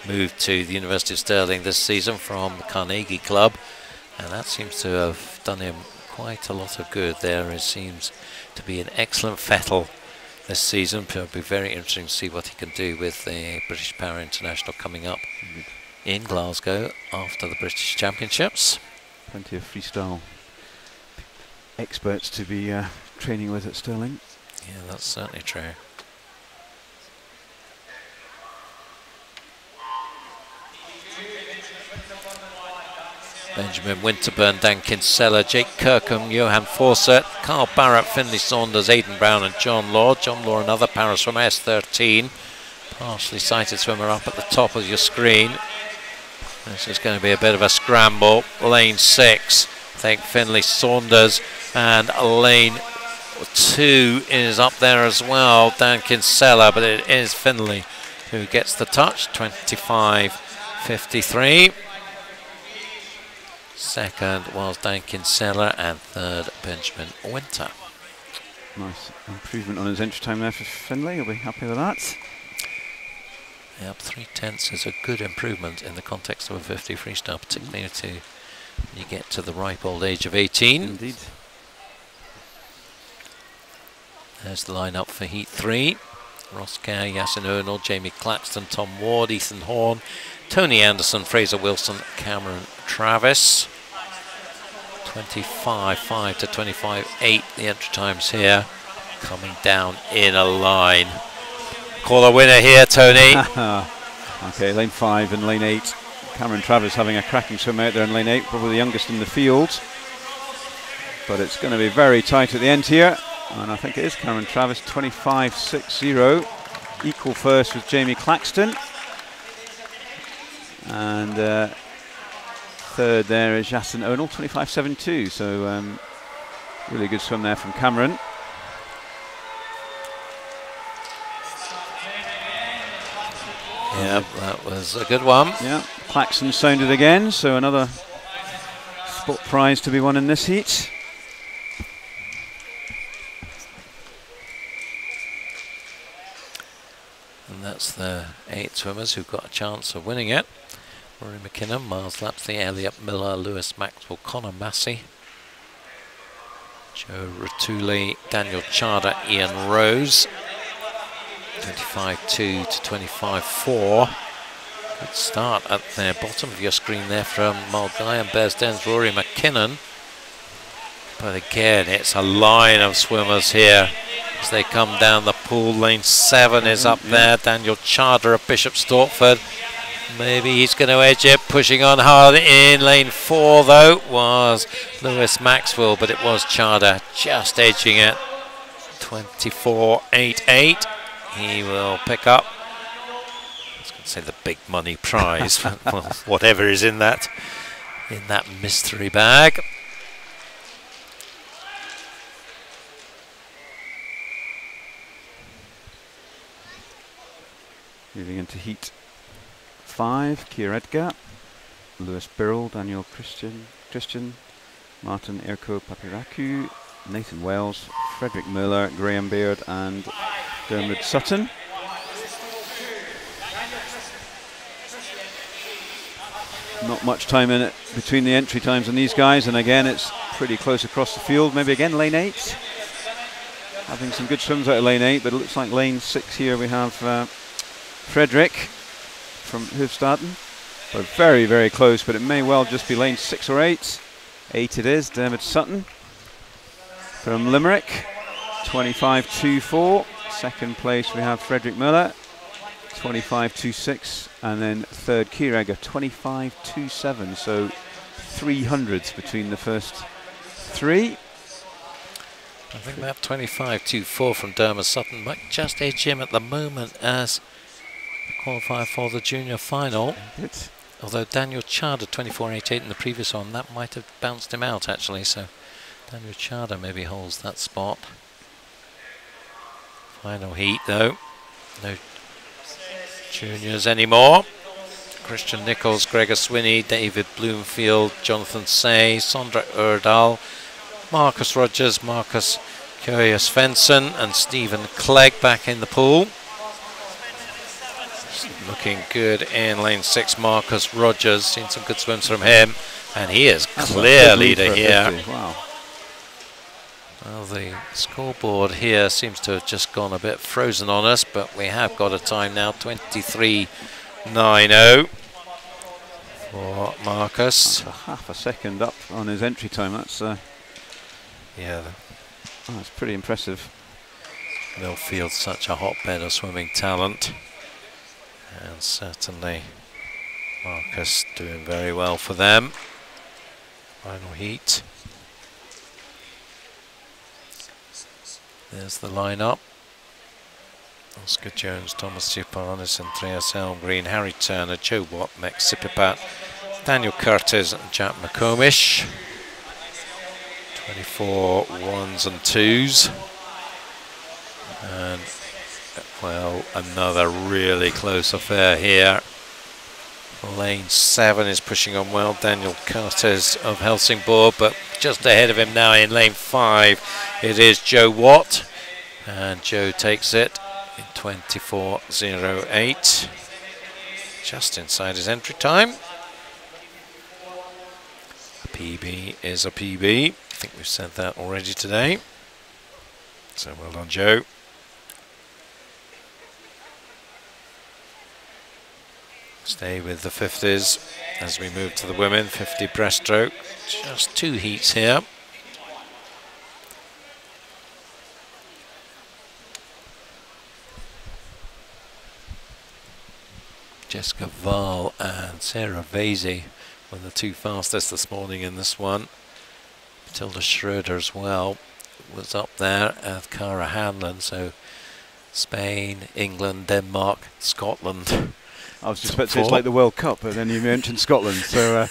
move to the University of Stirling this season from the Carnegie Club, and that seems to have done him quite a lot of good there. It seems to be an excellent fettle this season. It'll be very interesting to see what he can do with the British Power International coming up in Glasgow after the British Championships. Plenty of freestyle experts to be training with at Stirling. Yeah, that's certainly true. Benjamin Winterburn, Dan Kinsella, Jake Kirkham, Johan Fawcett, Carl Barrett, Finlay Saunders, Aidan Brown and John Law. John Law, another para swimmer, S13. Partially sighted swimmer up at the top of your screen. This is going to be a bit of a scramble. Lane 6, I think Finlay Saunders, and lane 2 is up there as well, Dan Kinsella, but it is Finlay who gets the touch, 25.53. Second was Dan Kinsella, and third Benjamin Winter. Nice improvement on his entry time there for Finlay. He'll be happy with that. Yep, 3/10 is a good improvement in the context of a 50 freestyle, particularly to when you get to the ripe old age of 18. Indeed. There's the lineup for Heat 3. Ross Kerr, Yasin Ernal, Jamie Claxton, Tom Ward, Ethan Horn, Tony Anderson, Fraser Wilson, Cameron Travis. 25.5 to 25.8 the entry times here, coming down in a line. Call a winner here, Tony. Okay, lane 5 and lane 8. Cameron Travis having a cracking swim out there in lane 8, probably the youngest in the field. But it's going to be very tight at the end here. And I think it is Cameron Travis, 25.60. Equal first with Jamie Claxton. And third there is Yasin Ernal, 25.72. So really good swim there from Cameron. Yeah, that was a good one. Yeah, Claxton sounded again, so another spot prize to be won in this heat. And that's the 8 swimmers who've got a chance of winning it. Rory McKinnon, Miles Lapsley, Elliot Miller, Lewis Maxwell, Connor Massey, Joe Ratuli, Daniel Charder, Ian Rose. 25.2 to 25.4. Good start at the bottom of your screen there from Mulguy and Bearsden's Rory McKinnon. But again, it's a line of swimmers here as they come down the pool. Lane 7 is up there. Daniel Charder of Bishop Stortford. Maybe he's going to edge it. Pushing on hard in lane 4 though was Lewis Maxwell, but it was Charder just edging it. 24.88. He will pick up, I was going to say the big money prize, well, whatever is in that mystery bag. Moving into heat 5, Keir Edgar, Lewis Birrell, Daniel Christian, Martin Erko Papiraku, Nathan Wells, Frederick Miller, Graham Baird and Dermot Sutton. Not much time in it between the entry times on these guys, and again it's pretty close across the field. Maybe again lane 8. Having some good swims out of lane 8, but it looks like lane 6 here we have Frederick from Hoofstaden. But very, very close, but it may well just be lane 6 or 8. 8 it is, Dermot Sutton from Limerick, 25.24. Second place we have Frederick Miller, 25.26, and then third Keir Edgar, 25.27. So 300s between the first 3. I think that 25.24 from Dermot Sutton might just edge him at the moment as qualify for the junior final. Although Daniel Charder 24.88 in the previous one, that might have bounced him out actually. So Daniel Charder maybe holds that spot. Final heat though, no juniors anymore. Christian Nichols, Gregor Swinney, David Bloomfield, Jonathan Say, Sondra Erdal, Marcus Rogers, Marcus Kjøs-Svensson and Stephen Clegg back in the pool. Looking good in lane 6, Marcus Rogers. Seen some good swims from him, and he is clear leader here. Wow. Well, the scoreboard here seems to have just gone a bit frozen on us, but we have got a time now, 23.90 for Marcus. That's a half a second up on his entry time. That's yeah. That's pretty impressive. Millfield's such a hotbed of swimming talent, and certainly Marcus doing very well for them. Final heat. There's the lineup. Oscar Jones, Thomas Tsipanis, Andreas Elmgreen, Harry Turner, Joe Watt, Max Sipipat, Daniel Curtis and Jack McComish. 24 ones and twos. And, well, another really close affair here. Lane 7 is pushing on well. Daniel Curtis of Helsingborg, but just ahead of him now in lane 5, it is Joe Watt. And Joe takes it in 24.08. Just inside his entry time. A PB is a PB. I think we've said that already today. So well done, Joe. Stay with the 50s as we move to the women. 50 breaststroke. Just 2 heats here. Jessica Vahl and Sarah Vasey were the 2 fastest this morning in this one. Matilda Schroeder as well was up there, and Cara Hanlon. So Spain, England, Denmark, Scotland. I was just about to say it's like the World Cup, but then you mentioned Scotland, so that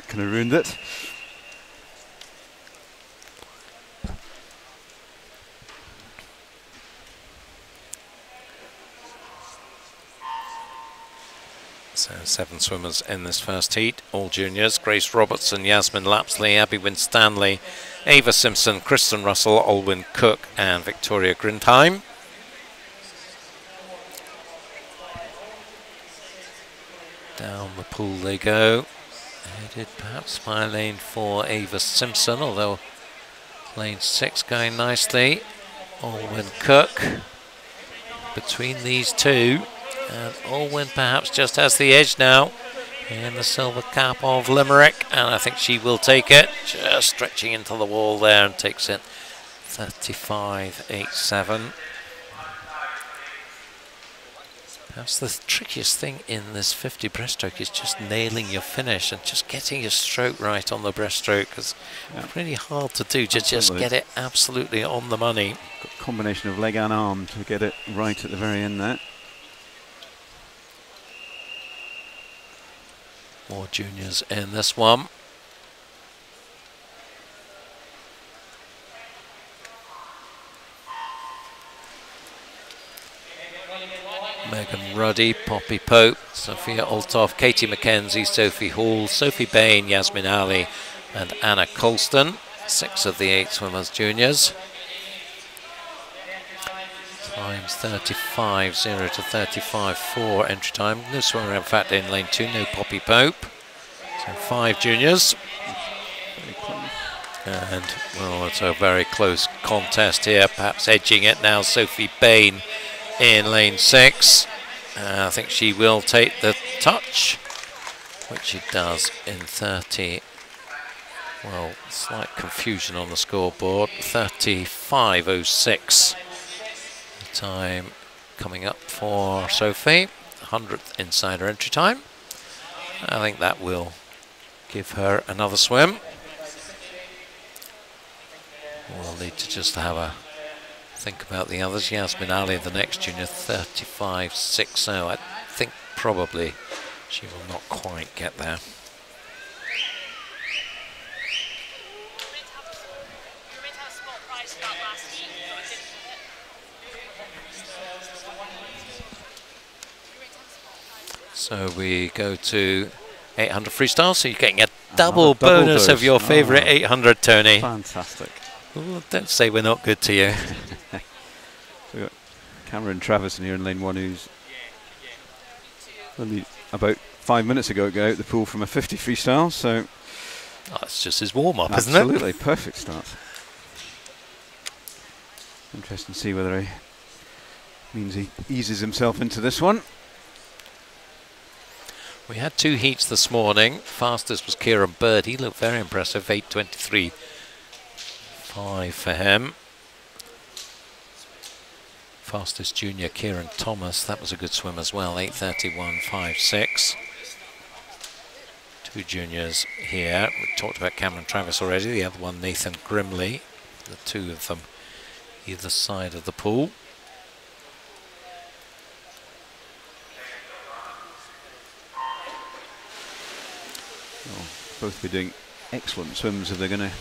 kind of ruined it. So 7 swimmers in this first heat, all juniors. Grace Robertson, Yasmin Lapsley, Abby Winstanley, Ava Simpson, Kristen Russell, Olwyn Cook and Victoria Grindheim. Down the pool they go, headed perhaps by lane 4, Ava Simpson, although lane 6 going nicely. Olwyn Cook between these two, and Olwyn perhaps just has the edge now in the silver cap of Limerick, and I think she will take it, just stretching into the wall there, and takes it 35.87. Perhaps the trickiest thing in this 50 breaststroke is just nailing your finish and just getting your stroke right on the breaststroke, because it's really hard to do, just get it absolutely on the money. Got a combination of leg and arm to get it right at the very end there. More juniors in this one. Megan Ruddy, Poppy Pope, Sophia Olthoff, Katie McKenzie, Sophie Hall, Sophie Bain, Yasmin Ali and Anna Colston. 6 of the 8 swimmers juniors. Times 35.0 to 35.4 entry time. No swimmer in fact in lane 2, no Poppy Pope. So 5 juniors. And well, it's a very close contest here, perhaps edging it now. Sophie Bain in lane 6. I think she will take the touch, which she does in 30. Well, slight confusion on the scoreboard. 35.06. The time coming up for Sophie. 100th inside her entry time. I think that will give her another swim. We'll need to just have a think about the others. Yasmin Ali, the next junior, 35.60. I think probably she will not quite get there. So we go to 800 freestyle, so you're getting a double bonus of your favourite 800, Tony. Fantastic. Ooh, don't say we're not good to you. So we've got Cameron Travis in here in lane 1, who's only about 5 minutes ago got out the pool from a 50 freestyle, so that's just his warm-up, isn't it? Absolutely, perfect start. Interesting to see whether he means he eases himself into this one. We had 2 heats this morning. Fastest was Kieran Bird. He looked very impressive, 8:23.5 for him. Fastest junior, Kieran Thomas. That was a good swim as well, 8:31.56. 2 juniors here. We talked about Cameron Travis already. The other one, Nathan Grimley. The 2 of them either side of the pool. Both be doing excellent swims if they're going to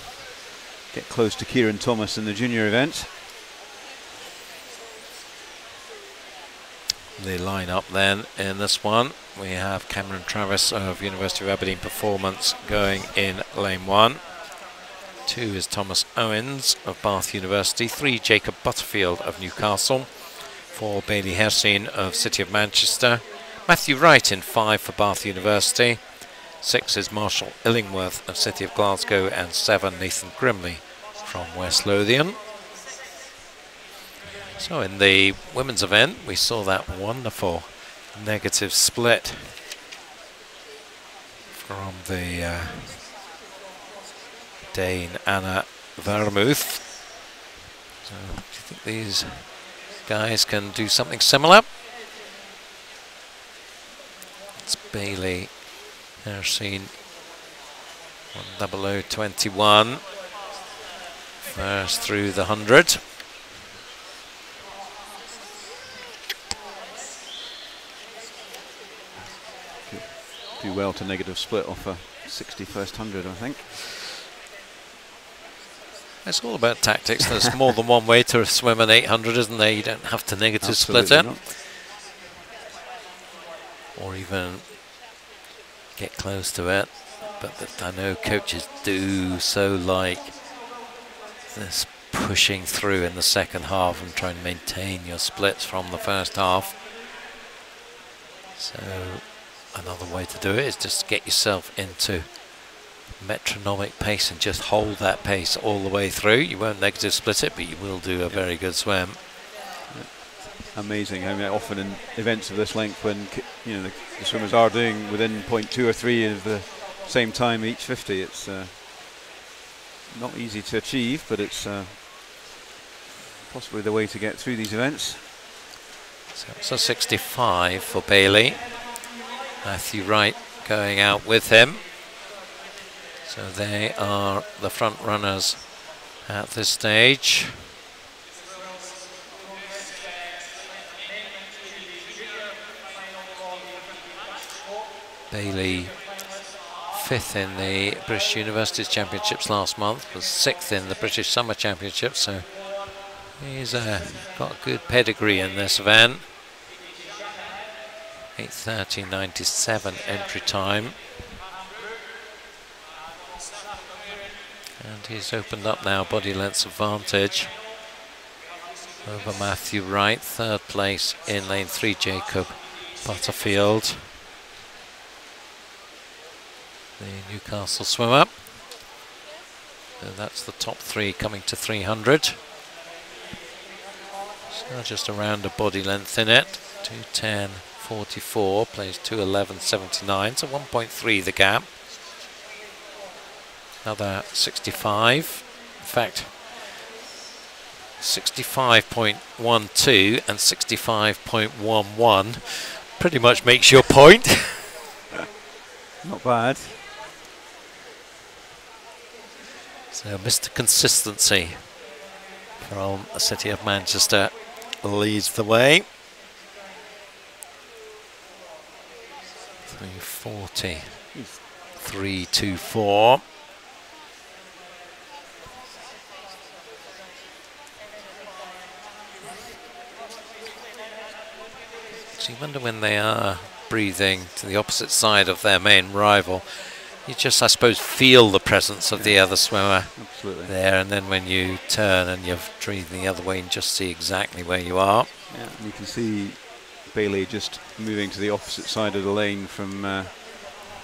get close to Kieran Thomas in the junior event. The line-up then in this one, we have Cameron Travis of University of Aberdeen Performance going in lane 1. 2 is Thomas Owens of Bath University. 3, Jacob Butterfield of Newcastle. 4, Bailey Hersine of City of Manchester. Matthew Wright in 5 for Bath University. 6 is Marshall Illingworth of City of Glasgow, and 7, Nathan Grimley from West Lothian. So in the women's event, we saw that wonderful negative split from the Dane Anna Vermouth. So do you think these guys can do something similar? It's Bailey Hersine, 100.21, first through the 100. Do well to negative split off a 61st 100, I think. It's all about tactics. There's more than one way to swim an 800, isn't there? You don't have to negative split it. Or even get close to it. But I know coaches do so like this pushing through in the second half and trying to maintain your splits from the first half. So another way to do it is just get yourself into metronomic pace and just hold that pace all the way through. You won't negative split it, but you will do a very good swim. Amazing. I mean, often in events of this length, when the swimmers are doing within 0.2 or 3 of the same time each 50, it's not easy to achieve, but it's possibly the way to get through these events. So it's a 65 for Bailey. Matthew Wright going out with him. So they are the front runners at this stage. Bailey 5th in the British Universities Championships last month, was 6th in the British Summer Championships, so he's got a good pedigree in this event. 8:30.97 entry time. And he's opened up now body length's advantage over Matthew Wright. 3rd place in lane 3, Jacob Butterfield, the Newcastle swimmer. So that's the top 3 coming to 300. So just around a body length in it. 2:10.44, plays 2:11.79, so 1.3 the gap. Another 65, in fact 65.12 and 65.11 pretty much makes your point. Not bad. So Mr. Consistency from the City of Manchester leads the way. 3:40, 3:24. So you wonder when they are breathing to the opposite side of their main rival, you just, I suppose, feel the presence of the other swimmer there, and then when you turn and you're breathing the other way, and just see exactly where you are. Yeah, and you can see Bailey just moving to the opposite side of the lane from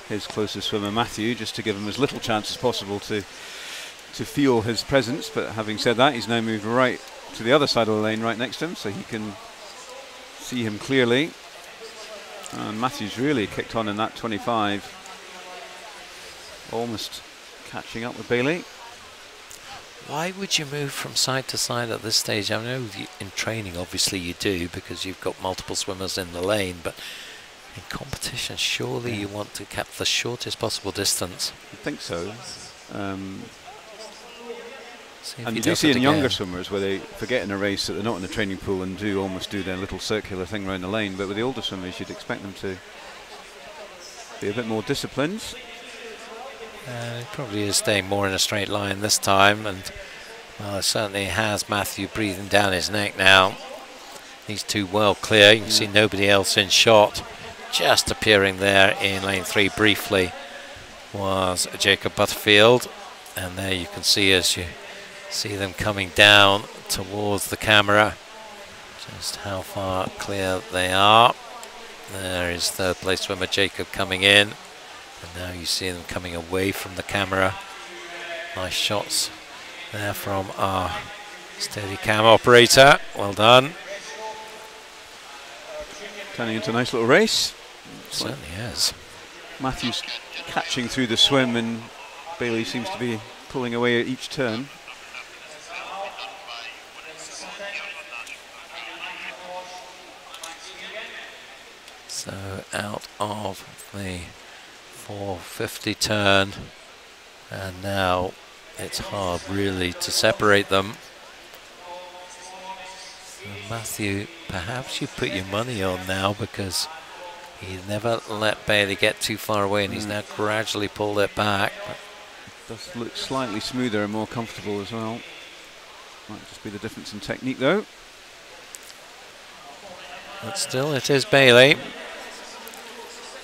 his closest swimmer, Matthew, just to give him as little chance as possible to feel his presence. But having said that, he's now moved right to the other side of the lane, right next to him, so he can see him clearly. And Matthew's really kicked on in that 25. Almost catching up with Bailey. Why would you move from side to side at this stage? I know in training obviously you do, because you've got multiple swimmers in the lane, but in competition surely you want to keep the shortest possible distance. I think so. And you do see in younger swimmers where they forget in a race that they're not in the training pool and do almost do their little circular thing around the lane, but with the older swimmers you'd expect them to be a bit more disciplined. He probably is staying more in a straight line this time, and well, it certainly has Matthew breathing down his neck now. These two well clear. You can see nobody else in shot. Just appearing there in lane 3 briefly was Jacob Butterfield, and there you can see, as you see them coming down towards the camera, just how far clear they are. There is third place swimmer Jacob coming in. And now you see them coming away from the camera. Nice shots there from our steady cam operator. Well done. Turning into a nice little race. Certainly is. Matthew's catching through the swim, and Bailey seems to be pulling away at each turn. So out of the 450 turn, and now it's hard really to separate them. So Matthew, perhaps you put your money on now, because he never let Bailey get too far away, and he's now gradually pulled it back. It does look slightly smoother and more comfortable as well. Might just be the difference in technique though. But still, it is Bailey.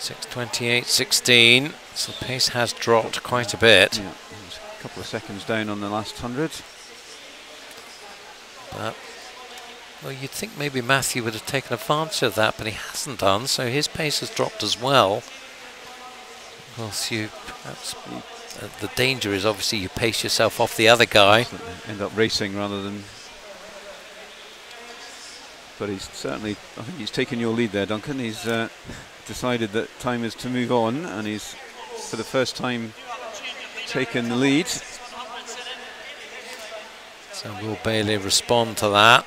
6:28.16, so the pace has dropped quite a bit. Yeah, a couple of seconds down on the last 100. But, well, you'd think maybe Matthew would have taken advantage of that, but he hasn't done, so his pace has dropped as well. Of course, the danger is obviously you pace yourself off the other guy. End up racing rather than... But he's certainly, I think he's taken your lead there, Duncan. He's decided that time is to move on, and he's for the first time taken the lead. So will Bailey respond to that?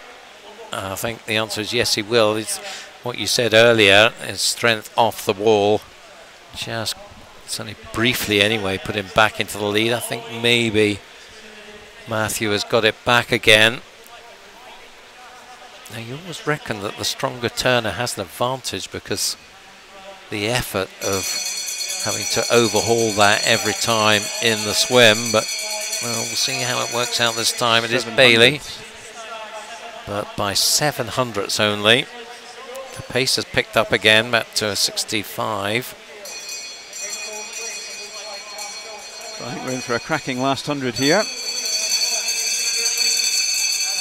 I think the answer is yes, he will. It's what you said earlier, his strength off the wall just certainly briefly anyway put him back into the lead. I think maybe Matthew has got it back again. Now you always reckon that the stronger turner has an advantage, because the effort of having to overhaul that every time in the swim, but well, we'll see how it works out this time. It is Bailey, but by 700ths only. The pace has picked up again, back to a 65. So I think we're in for a cracking last 100 here.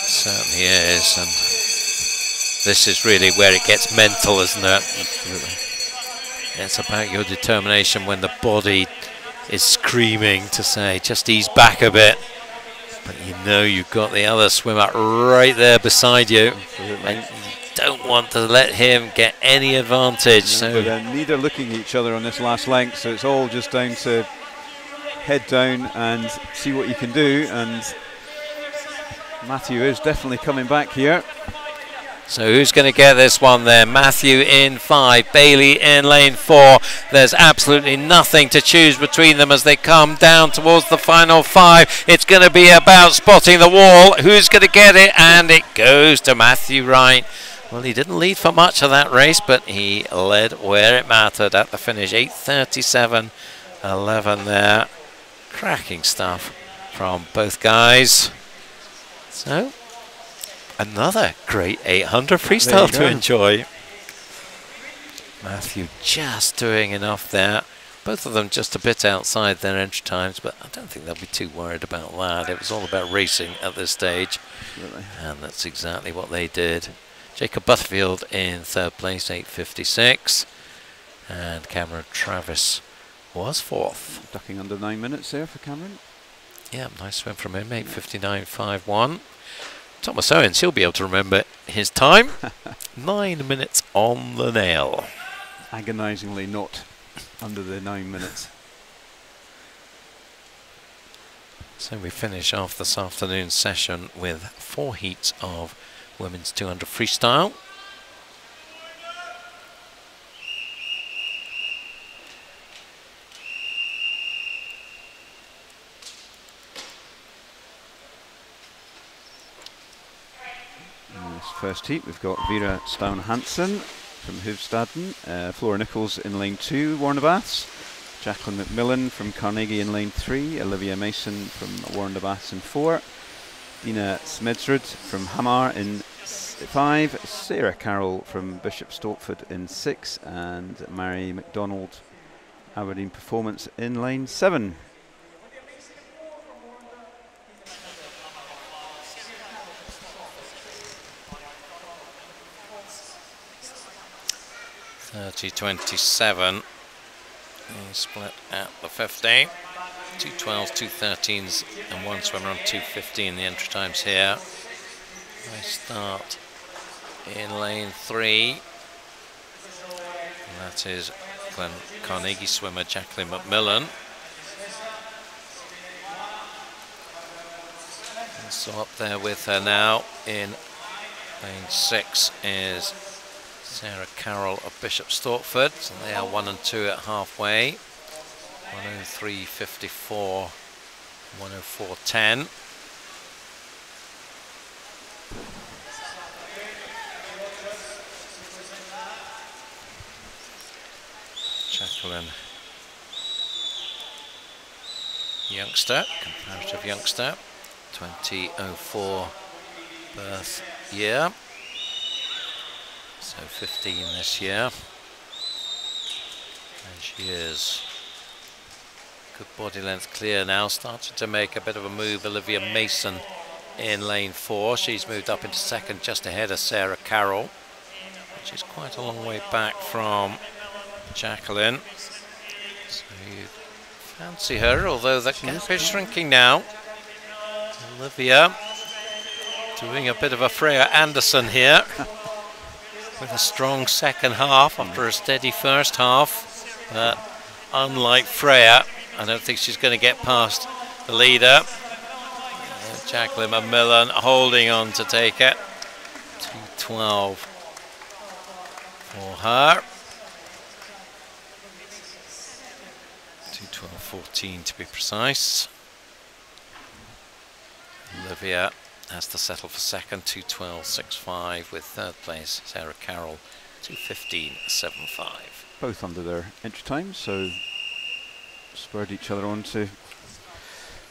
Certainly is, and this is really where it gets mental, isn't it? Absolutely. It's about your determination when the body is screaming to say, just ease back a bit. But you know you've got the other swimmer right there beside you. Absolutely. And you don't want to let him get any advantage. No, so but they're neither looking at each other on this last length, so it's all just down to head down and see what you can do. And Matthew is definitely coming back here. So who's going to get this one there? Matthew in 5, Bailey in lane 4. There's absolutely nothing to choose between them as they come down towards the final 5. It's going to be about spotting the wall. Who's going to get it? And it goes to Matthew Wright. Well, he didn't lead for much of that race, but he led where it mattered at the finish. 8:37.11 there. Cracking stuff from both guys. So another great 800 freestyle to enjoy. Matthew just doing enough there. Both of them just a bit outside their entry times, but I don't think they'll be too worried about that. It was all about racing at this stage, and that's exactly what they did. Jacob Butterfield in third place, 8:56, and Cameron Travis was fourth. Ducking under 9 minutes there for Cameron. Yeah, nice swim from him, 8:59.51. Thomas Owens, he'll be able to remember his time. 9 minutes on the nail. Agonisingly not under the 9 minutes. So we finish off this afternoon's session with 4 heats of women's 200 freestyle. In this first heat we've got Vera Stone Hansen from Hoofstaden, Flora Nichols in lane 2, Warner Baths, Jacqueline McMillan from Carnegie in lane 3, Olivia Mason from Warner Baths in 4, Dina Smedsrud from Hamar in 5, Sarah Carroll from Bishop Stortford in 6, and Mary MacDonald, Aberdeen Performance in lane 7. .30.27. Split at the 50. 2 12s, 2 13s, and one swimmer on 2:15. The entry times here. Nice start in lane 3. And that is Glen Carnegie swimmer Jacqueline McMillan. And so up there with her now in lane 6 is Sarah Carroll of Bishop Stortford, so they are 1 and 2 at halfway. 103.54, 104.10. Jacqueline, youngster, comparative youngster, 2004 birth year. So 15 this year, and she is good body length clear now, starting to make a bit of a move. Olivia Mason in lane 4, she's moved up into second just ahead of Sarah Carroll, which is quite a long way back from Jacqueline. So you fancy her, although the gap is shrinking now. Olivia doing a bit of a Freya Anderson here. With a strong second half after a steady first half. Unlike Freya, I don't think she's going to get past the leader. Jacqueline McMillan holding on to take it. 2:12 for her. 2:12.14 to be precise. Olivia has to settle for second, 2:12.65, with third place Sarah Carroll, 2:15.75. Both under their entry times, so spurred each other on to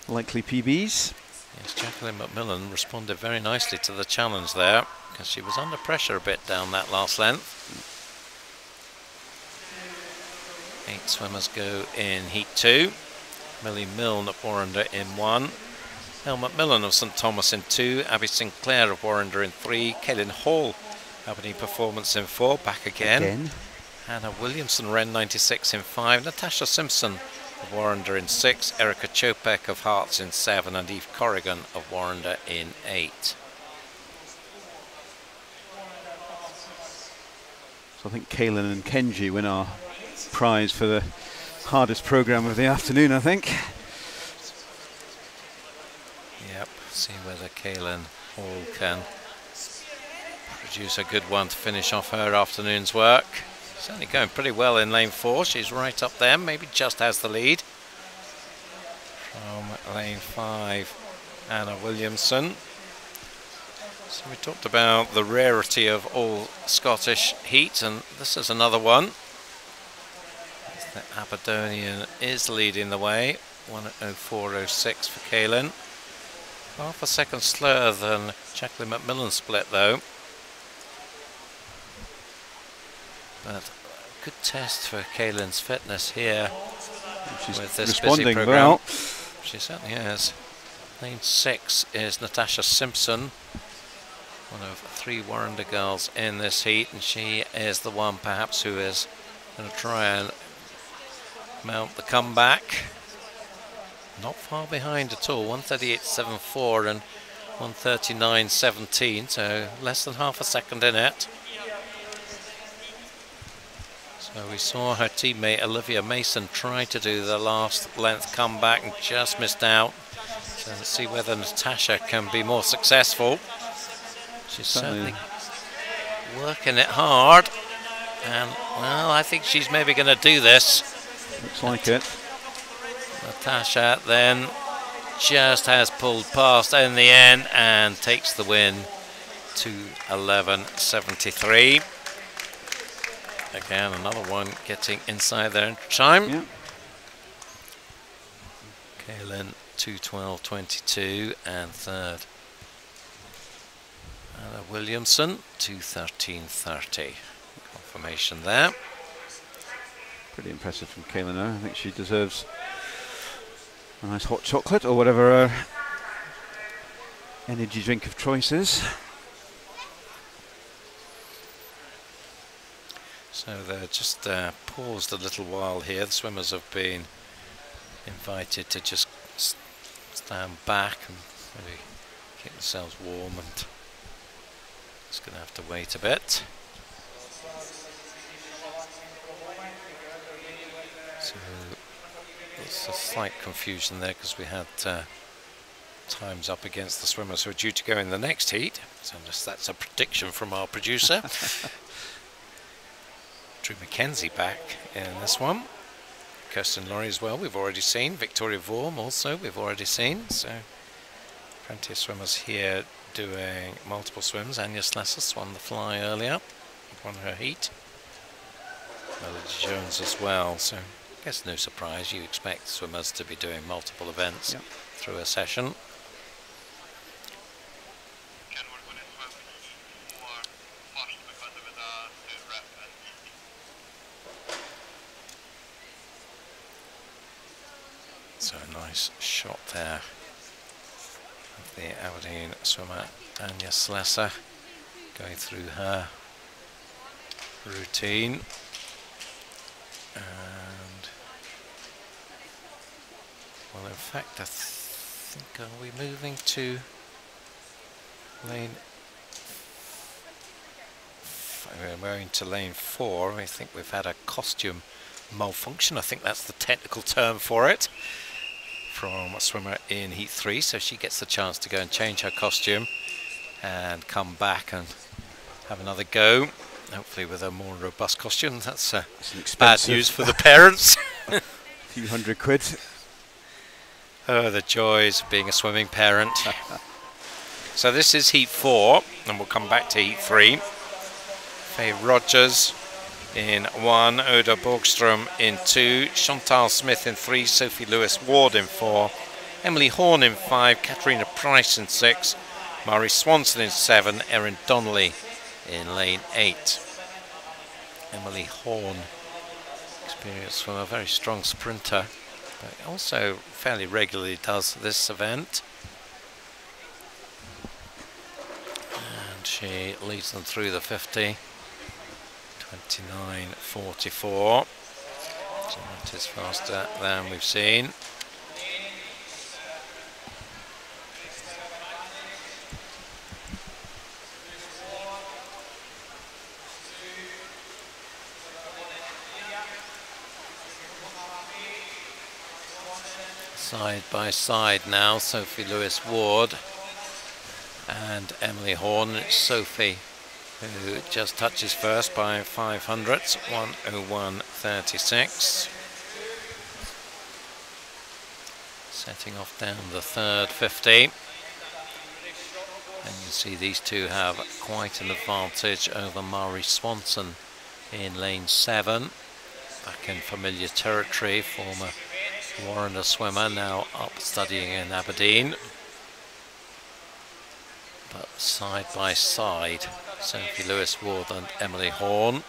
likely PBs. Yes, Jacqueline McMillan responded very nicely to the challenge there, because she was under pressure a bit down that last length. 8 swimmers go in heat 2. Millie Milne of Warrender in 1. Elle McMillan of St Thomas in 2, Abby Sinclair of Warrender in 3, Kaylin Hall, Aberdeen Performance in 4, back again. Hannah Williamson, Wren 96 in 5, Natasha Simpson of Warrender in 6, Erica Chopek of Hearts in 7, and Eve Corrigan of Warrender in 8. So I think Kaylin and Kenji win our prize for the hardest programme of the afternoon, I think. Yep, see whether Kaylin Hall can produce a good one to finish off her afternoon's work. Certainly going pretty well in lane 4. She's right up there, maybe just has the lead. From lane 5, Anna Williamson. So we talked about the rarity of all Scottish heat, and this is another one. The Aberdonian is leading the way, 1:04.06 for Kaylin. Half a second slower than Jacqueline McMillan split though. But good test for Kaylin's fitness here. She's with this responding busy program. well. She certainly has. Lane 6 is Natasha Simpson, one of 3 Warrender girls in this heat, and she is the one perhaps who is going to try and mount the comeback. Not far behind at all, 138.74 and 139.17, so less than half a second in it. So we saw her teammate Olivia Mason try to do the last length comeback and just missed out. So let's see whether Natasha can be more successful. She's certainly working it hard, and well, I think she's maybe going to do this. Looks like it. Natasha then just has pulled past in the end and takes the win to 11.73. Again, another one getting inside their time. Yeah. Kaylin 2:12.22 and third. Anna Williamson 2:13.30. Confirmation there. Pretty impressive from Kaylin now. I think she deserves a nice hot chocolate or whatever her energy drink of choice is. So they're just paused a little while here. The swimmers have been invited to just stand back and maybe keep themselves warm, and just going to have to wait a bit. So there's a slight confusion there because we had times up against the swimmers who are due to go in the next heat. So unless that's a prediction from our producer. Drew McKenzie back in this one. Kirsten Laurie as well, we've already seen. Victoria Vorm also, we've already seen. So plenty of swimmers here doing multiple swims. Anya Slessers won the fly earlier, won her heat. Melody Jones as well. So I guess no surprise, you expect swimmers to be doing multiple events through a session. So a nice shot there of the Aberdeen swimmer Anya Slessor going through her routine. And well, in fact, I think, are we moving to lane? We're moving to lane 4. I think we've had a costume malfunction. I think that's the technical term for it. From a swimmer in heat 3, so she gets the chance to go and change her costume and come back and have another go, hopefully with a more robust costume. That's bad news for the parents. A few £100. Oh, the joys of being a swimming parent. So this is heat 4, and we'll come back to heat 3. Faye Rogers in 1, Oda Borgström in 2, Chantal Smith in 3, Sophie Lewis-Ward in 4, Emily Horn in 5, Katarina Price in 6, Mari Swanson in 7, Erin Donnelly in lane 8. Emily Horn, experienced from a very strong sprinter, but also fairly regularly does this event. And she leads them through the 50. 29.44. So that is faster than we've seen. Side by side now, Sophie Lewis-Ward and Emily Horn. It's Sophie who just touches first by 0.05, 1:01.36. Setting off down the third 50. And you see these two have quite an advantage over Mari Swanson in lane 7. Back in familiar territory, former Warrender swimmer, now up studying in Aberdeen. But side by side, Sophie Lewis-Ward and Emily Horn.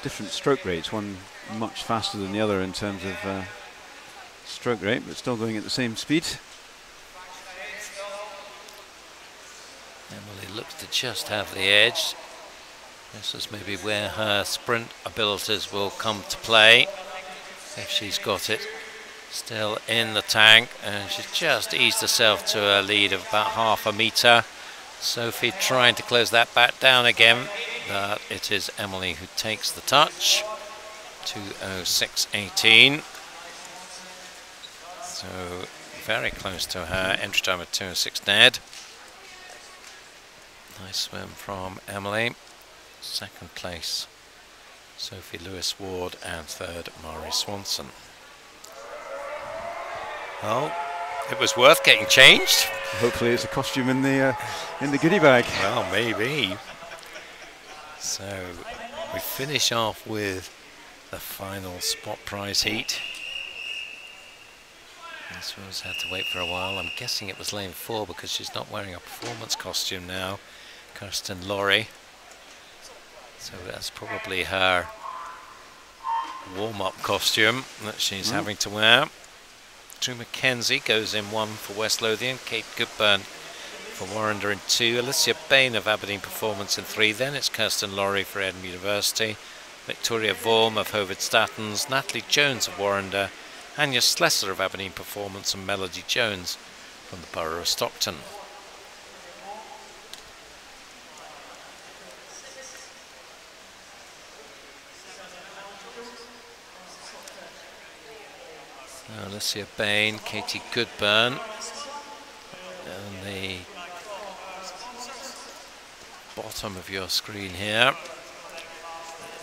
different stroke rates, one much faster than the other in terms of stroke rate, but still going at the same speed. Emily looks to just have the edge. This is maybe where her sprint abilities will come to play, if she's got it still in the tank, and she's just eased herself to a lead of about half a metre. Sophie trying to close that back down again, but it is Emily who takes the touch. 2:06.18. So very close to her entry time of 2:06 dead. Nice swim from Emily. Second place, Sophie Lewis-Ward, and third, Mari Swanson. Well, it was worth getting changed. Hopefully it's a costume in the goodie bag. Well, maybe. So we finish off with the final spot prize heat. This one's had to wait for a while. I'm guessing it was lane 4 because she's not wearing a performance costume now, Kirsten Laurie. So that's probably her warm-up costume that she's having to wear. Drew Mackenzie goes in 1 for West Lothian. Kate Goodburn for Warrender in 2. Alicia Bain of Aberdeen Performance in 3. Then it's Kirsten Laurie for Edinburgh University. Victoria Vorm of Hovid Statons. Natalie Jones of Warrender. Anya Slessor of Aberdeen Performance, and Melody Jones from the Borough of Stockton. Alicia Bain, Katie Goodburn, and the bottom of your screen here,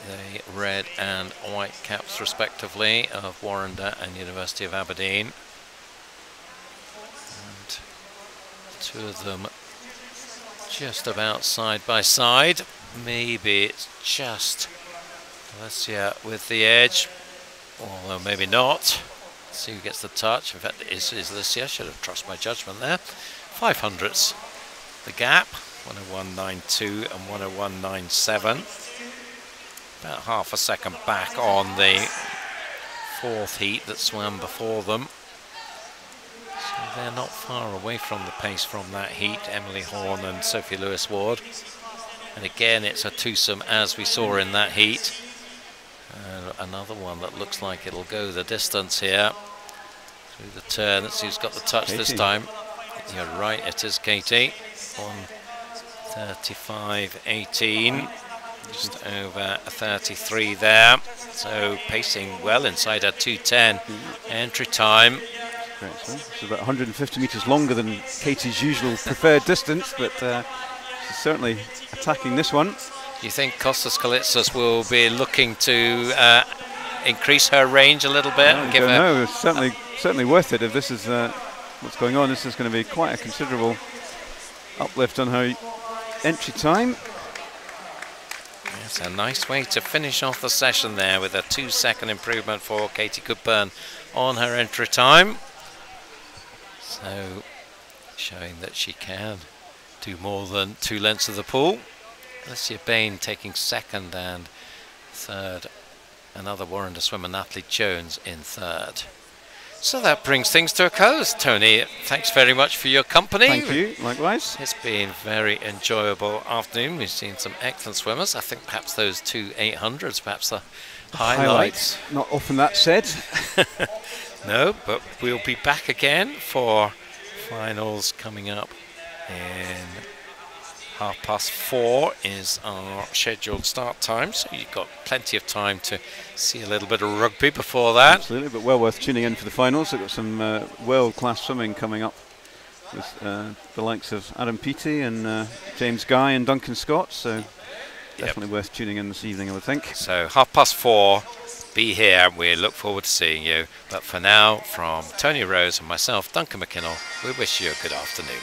the red and white caps respectively of Warrender and University of Aberdeen, and two of them just about side by side. Maybe it's just Alicia with the edge, although maybe not. Let's see who gets the touch. In fact, it is Alicia. Should have trusted my judgment there. 500ths the gap, 101.92 and 101.97. About half a second back on the fourth heat that swam before them. So they're not far away from the pace from that heat, Emily Horn and Sophie Lewis-Ward. And again, it's a twosome as we saw in that heat. Another one that looks like it'll go the distance here through the turn. Let's see who's got the touch Katie. this time. You're right, it is Katie on 35.18, just over 33 there. So pacing well inside her 2:10 entry time. Great, so it's about 150 metres longer than Katie's usual preferred distance, but she's certainly attacking this one. Do you think Kostas Kalitsas will be looking to increase her range a little bit? I don't know. It's certainly worth it if this is what's going on. This is going to be quite a considerable uplift on her entry time. It's a nice way to finish off the session there with a 2-second improvement for Katie Goodburn on her entry time. So showing that she can do more than 2 lengths of the pool. Alicia Bain taking second, and third, another Warrender swimmer, Natalie Jones, in third. So that brings things to a close. Tony, thanks very much for your company. Thank you, likewise. It's been a very enjoyable afternoon. We've seen some excellent swimmers. I think perhaps those 2 800s, perhaps the highlights. Not often that's said. No, but we'll be back again for finals coming up in 4:30 is our scheduled start time, so you've got plenty of time to see a little bit of rugby before that. Absolutely, but well worth tuning in for the finals. They've got some world-class swimming coming up with the likes of Adam Peaty and James Guy and Duncan Scott, so definitely worth tuning in this evening, I would think. So 4:30, be here. We look forward to seeing you. But for now, from Tony Rose and myself, Duncan McKinnell, we wish you a good afternoon.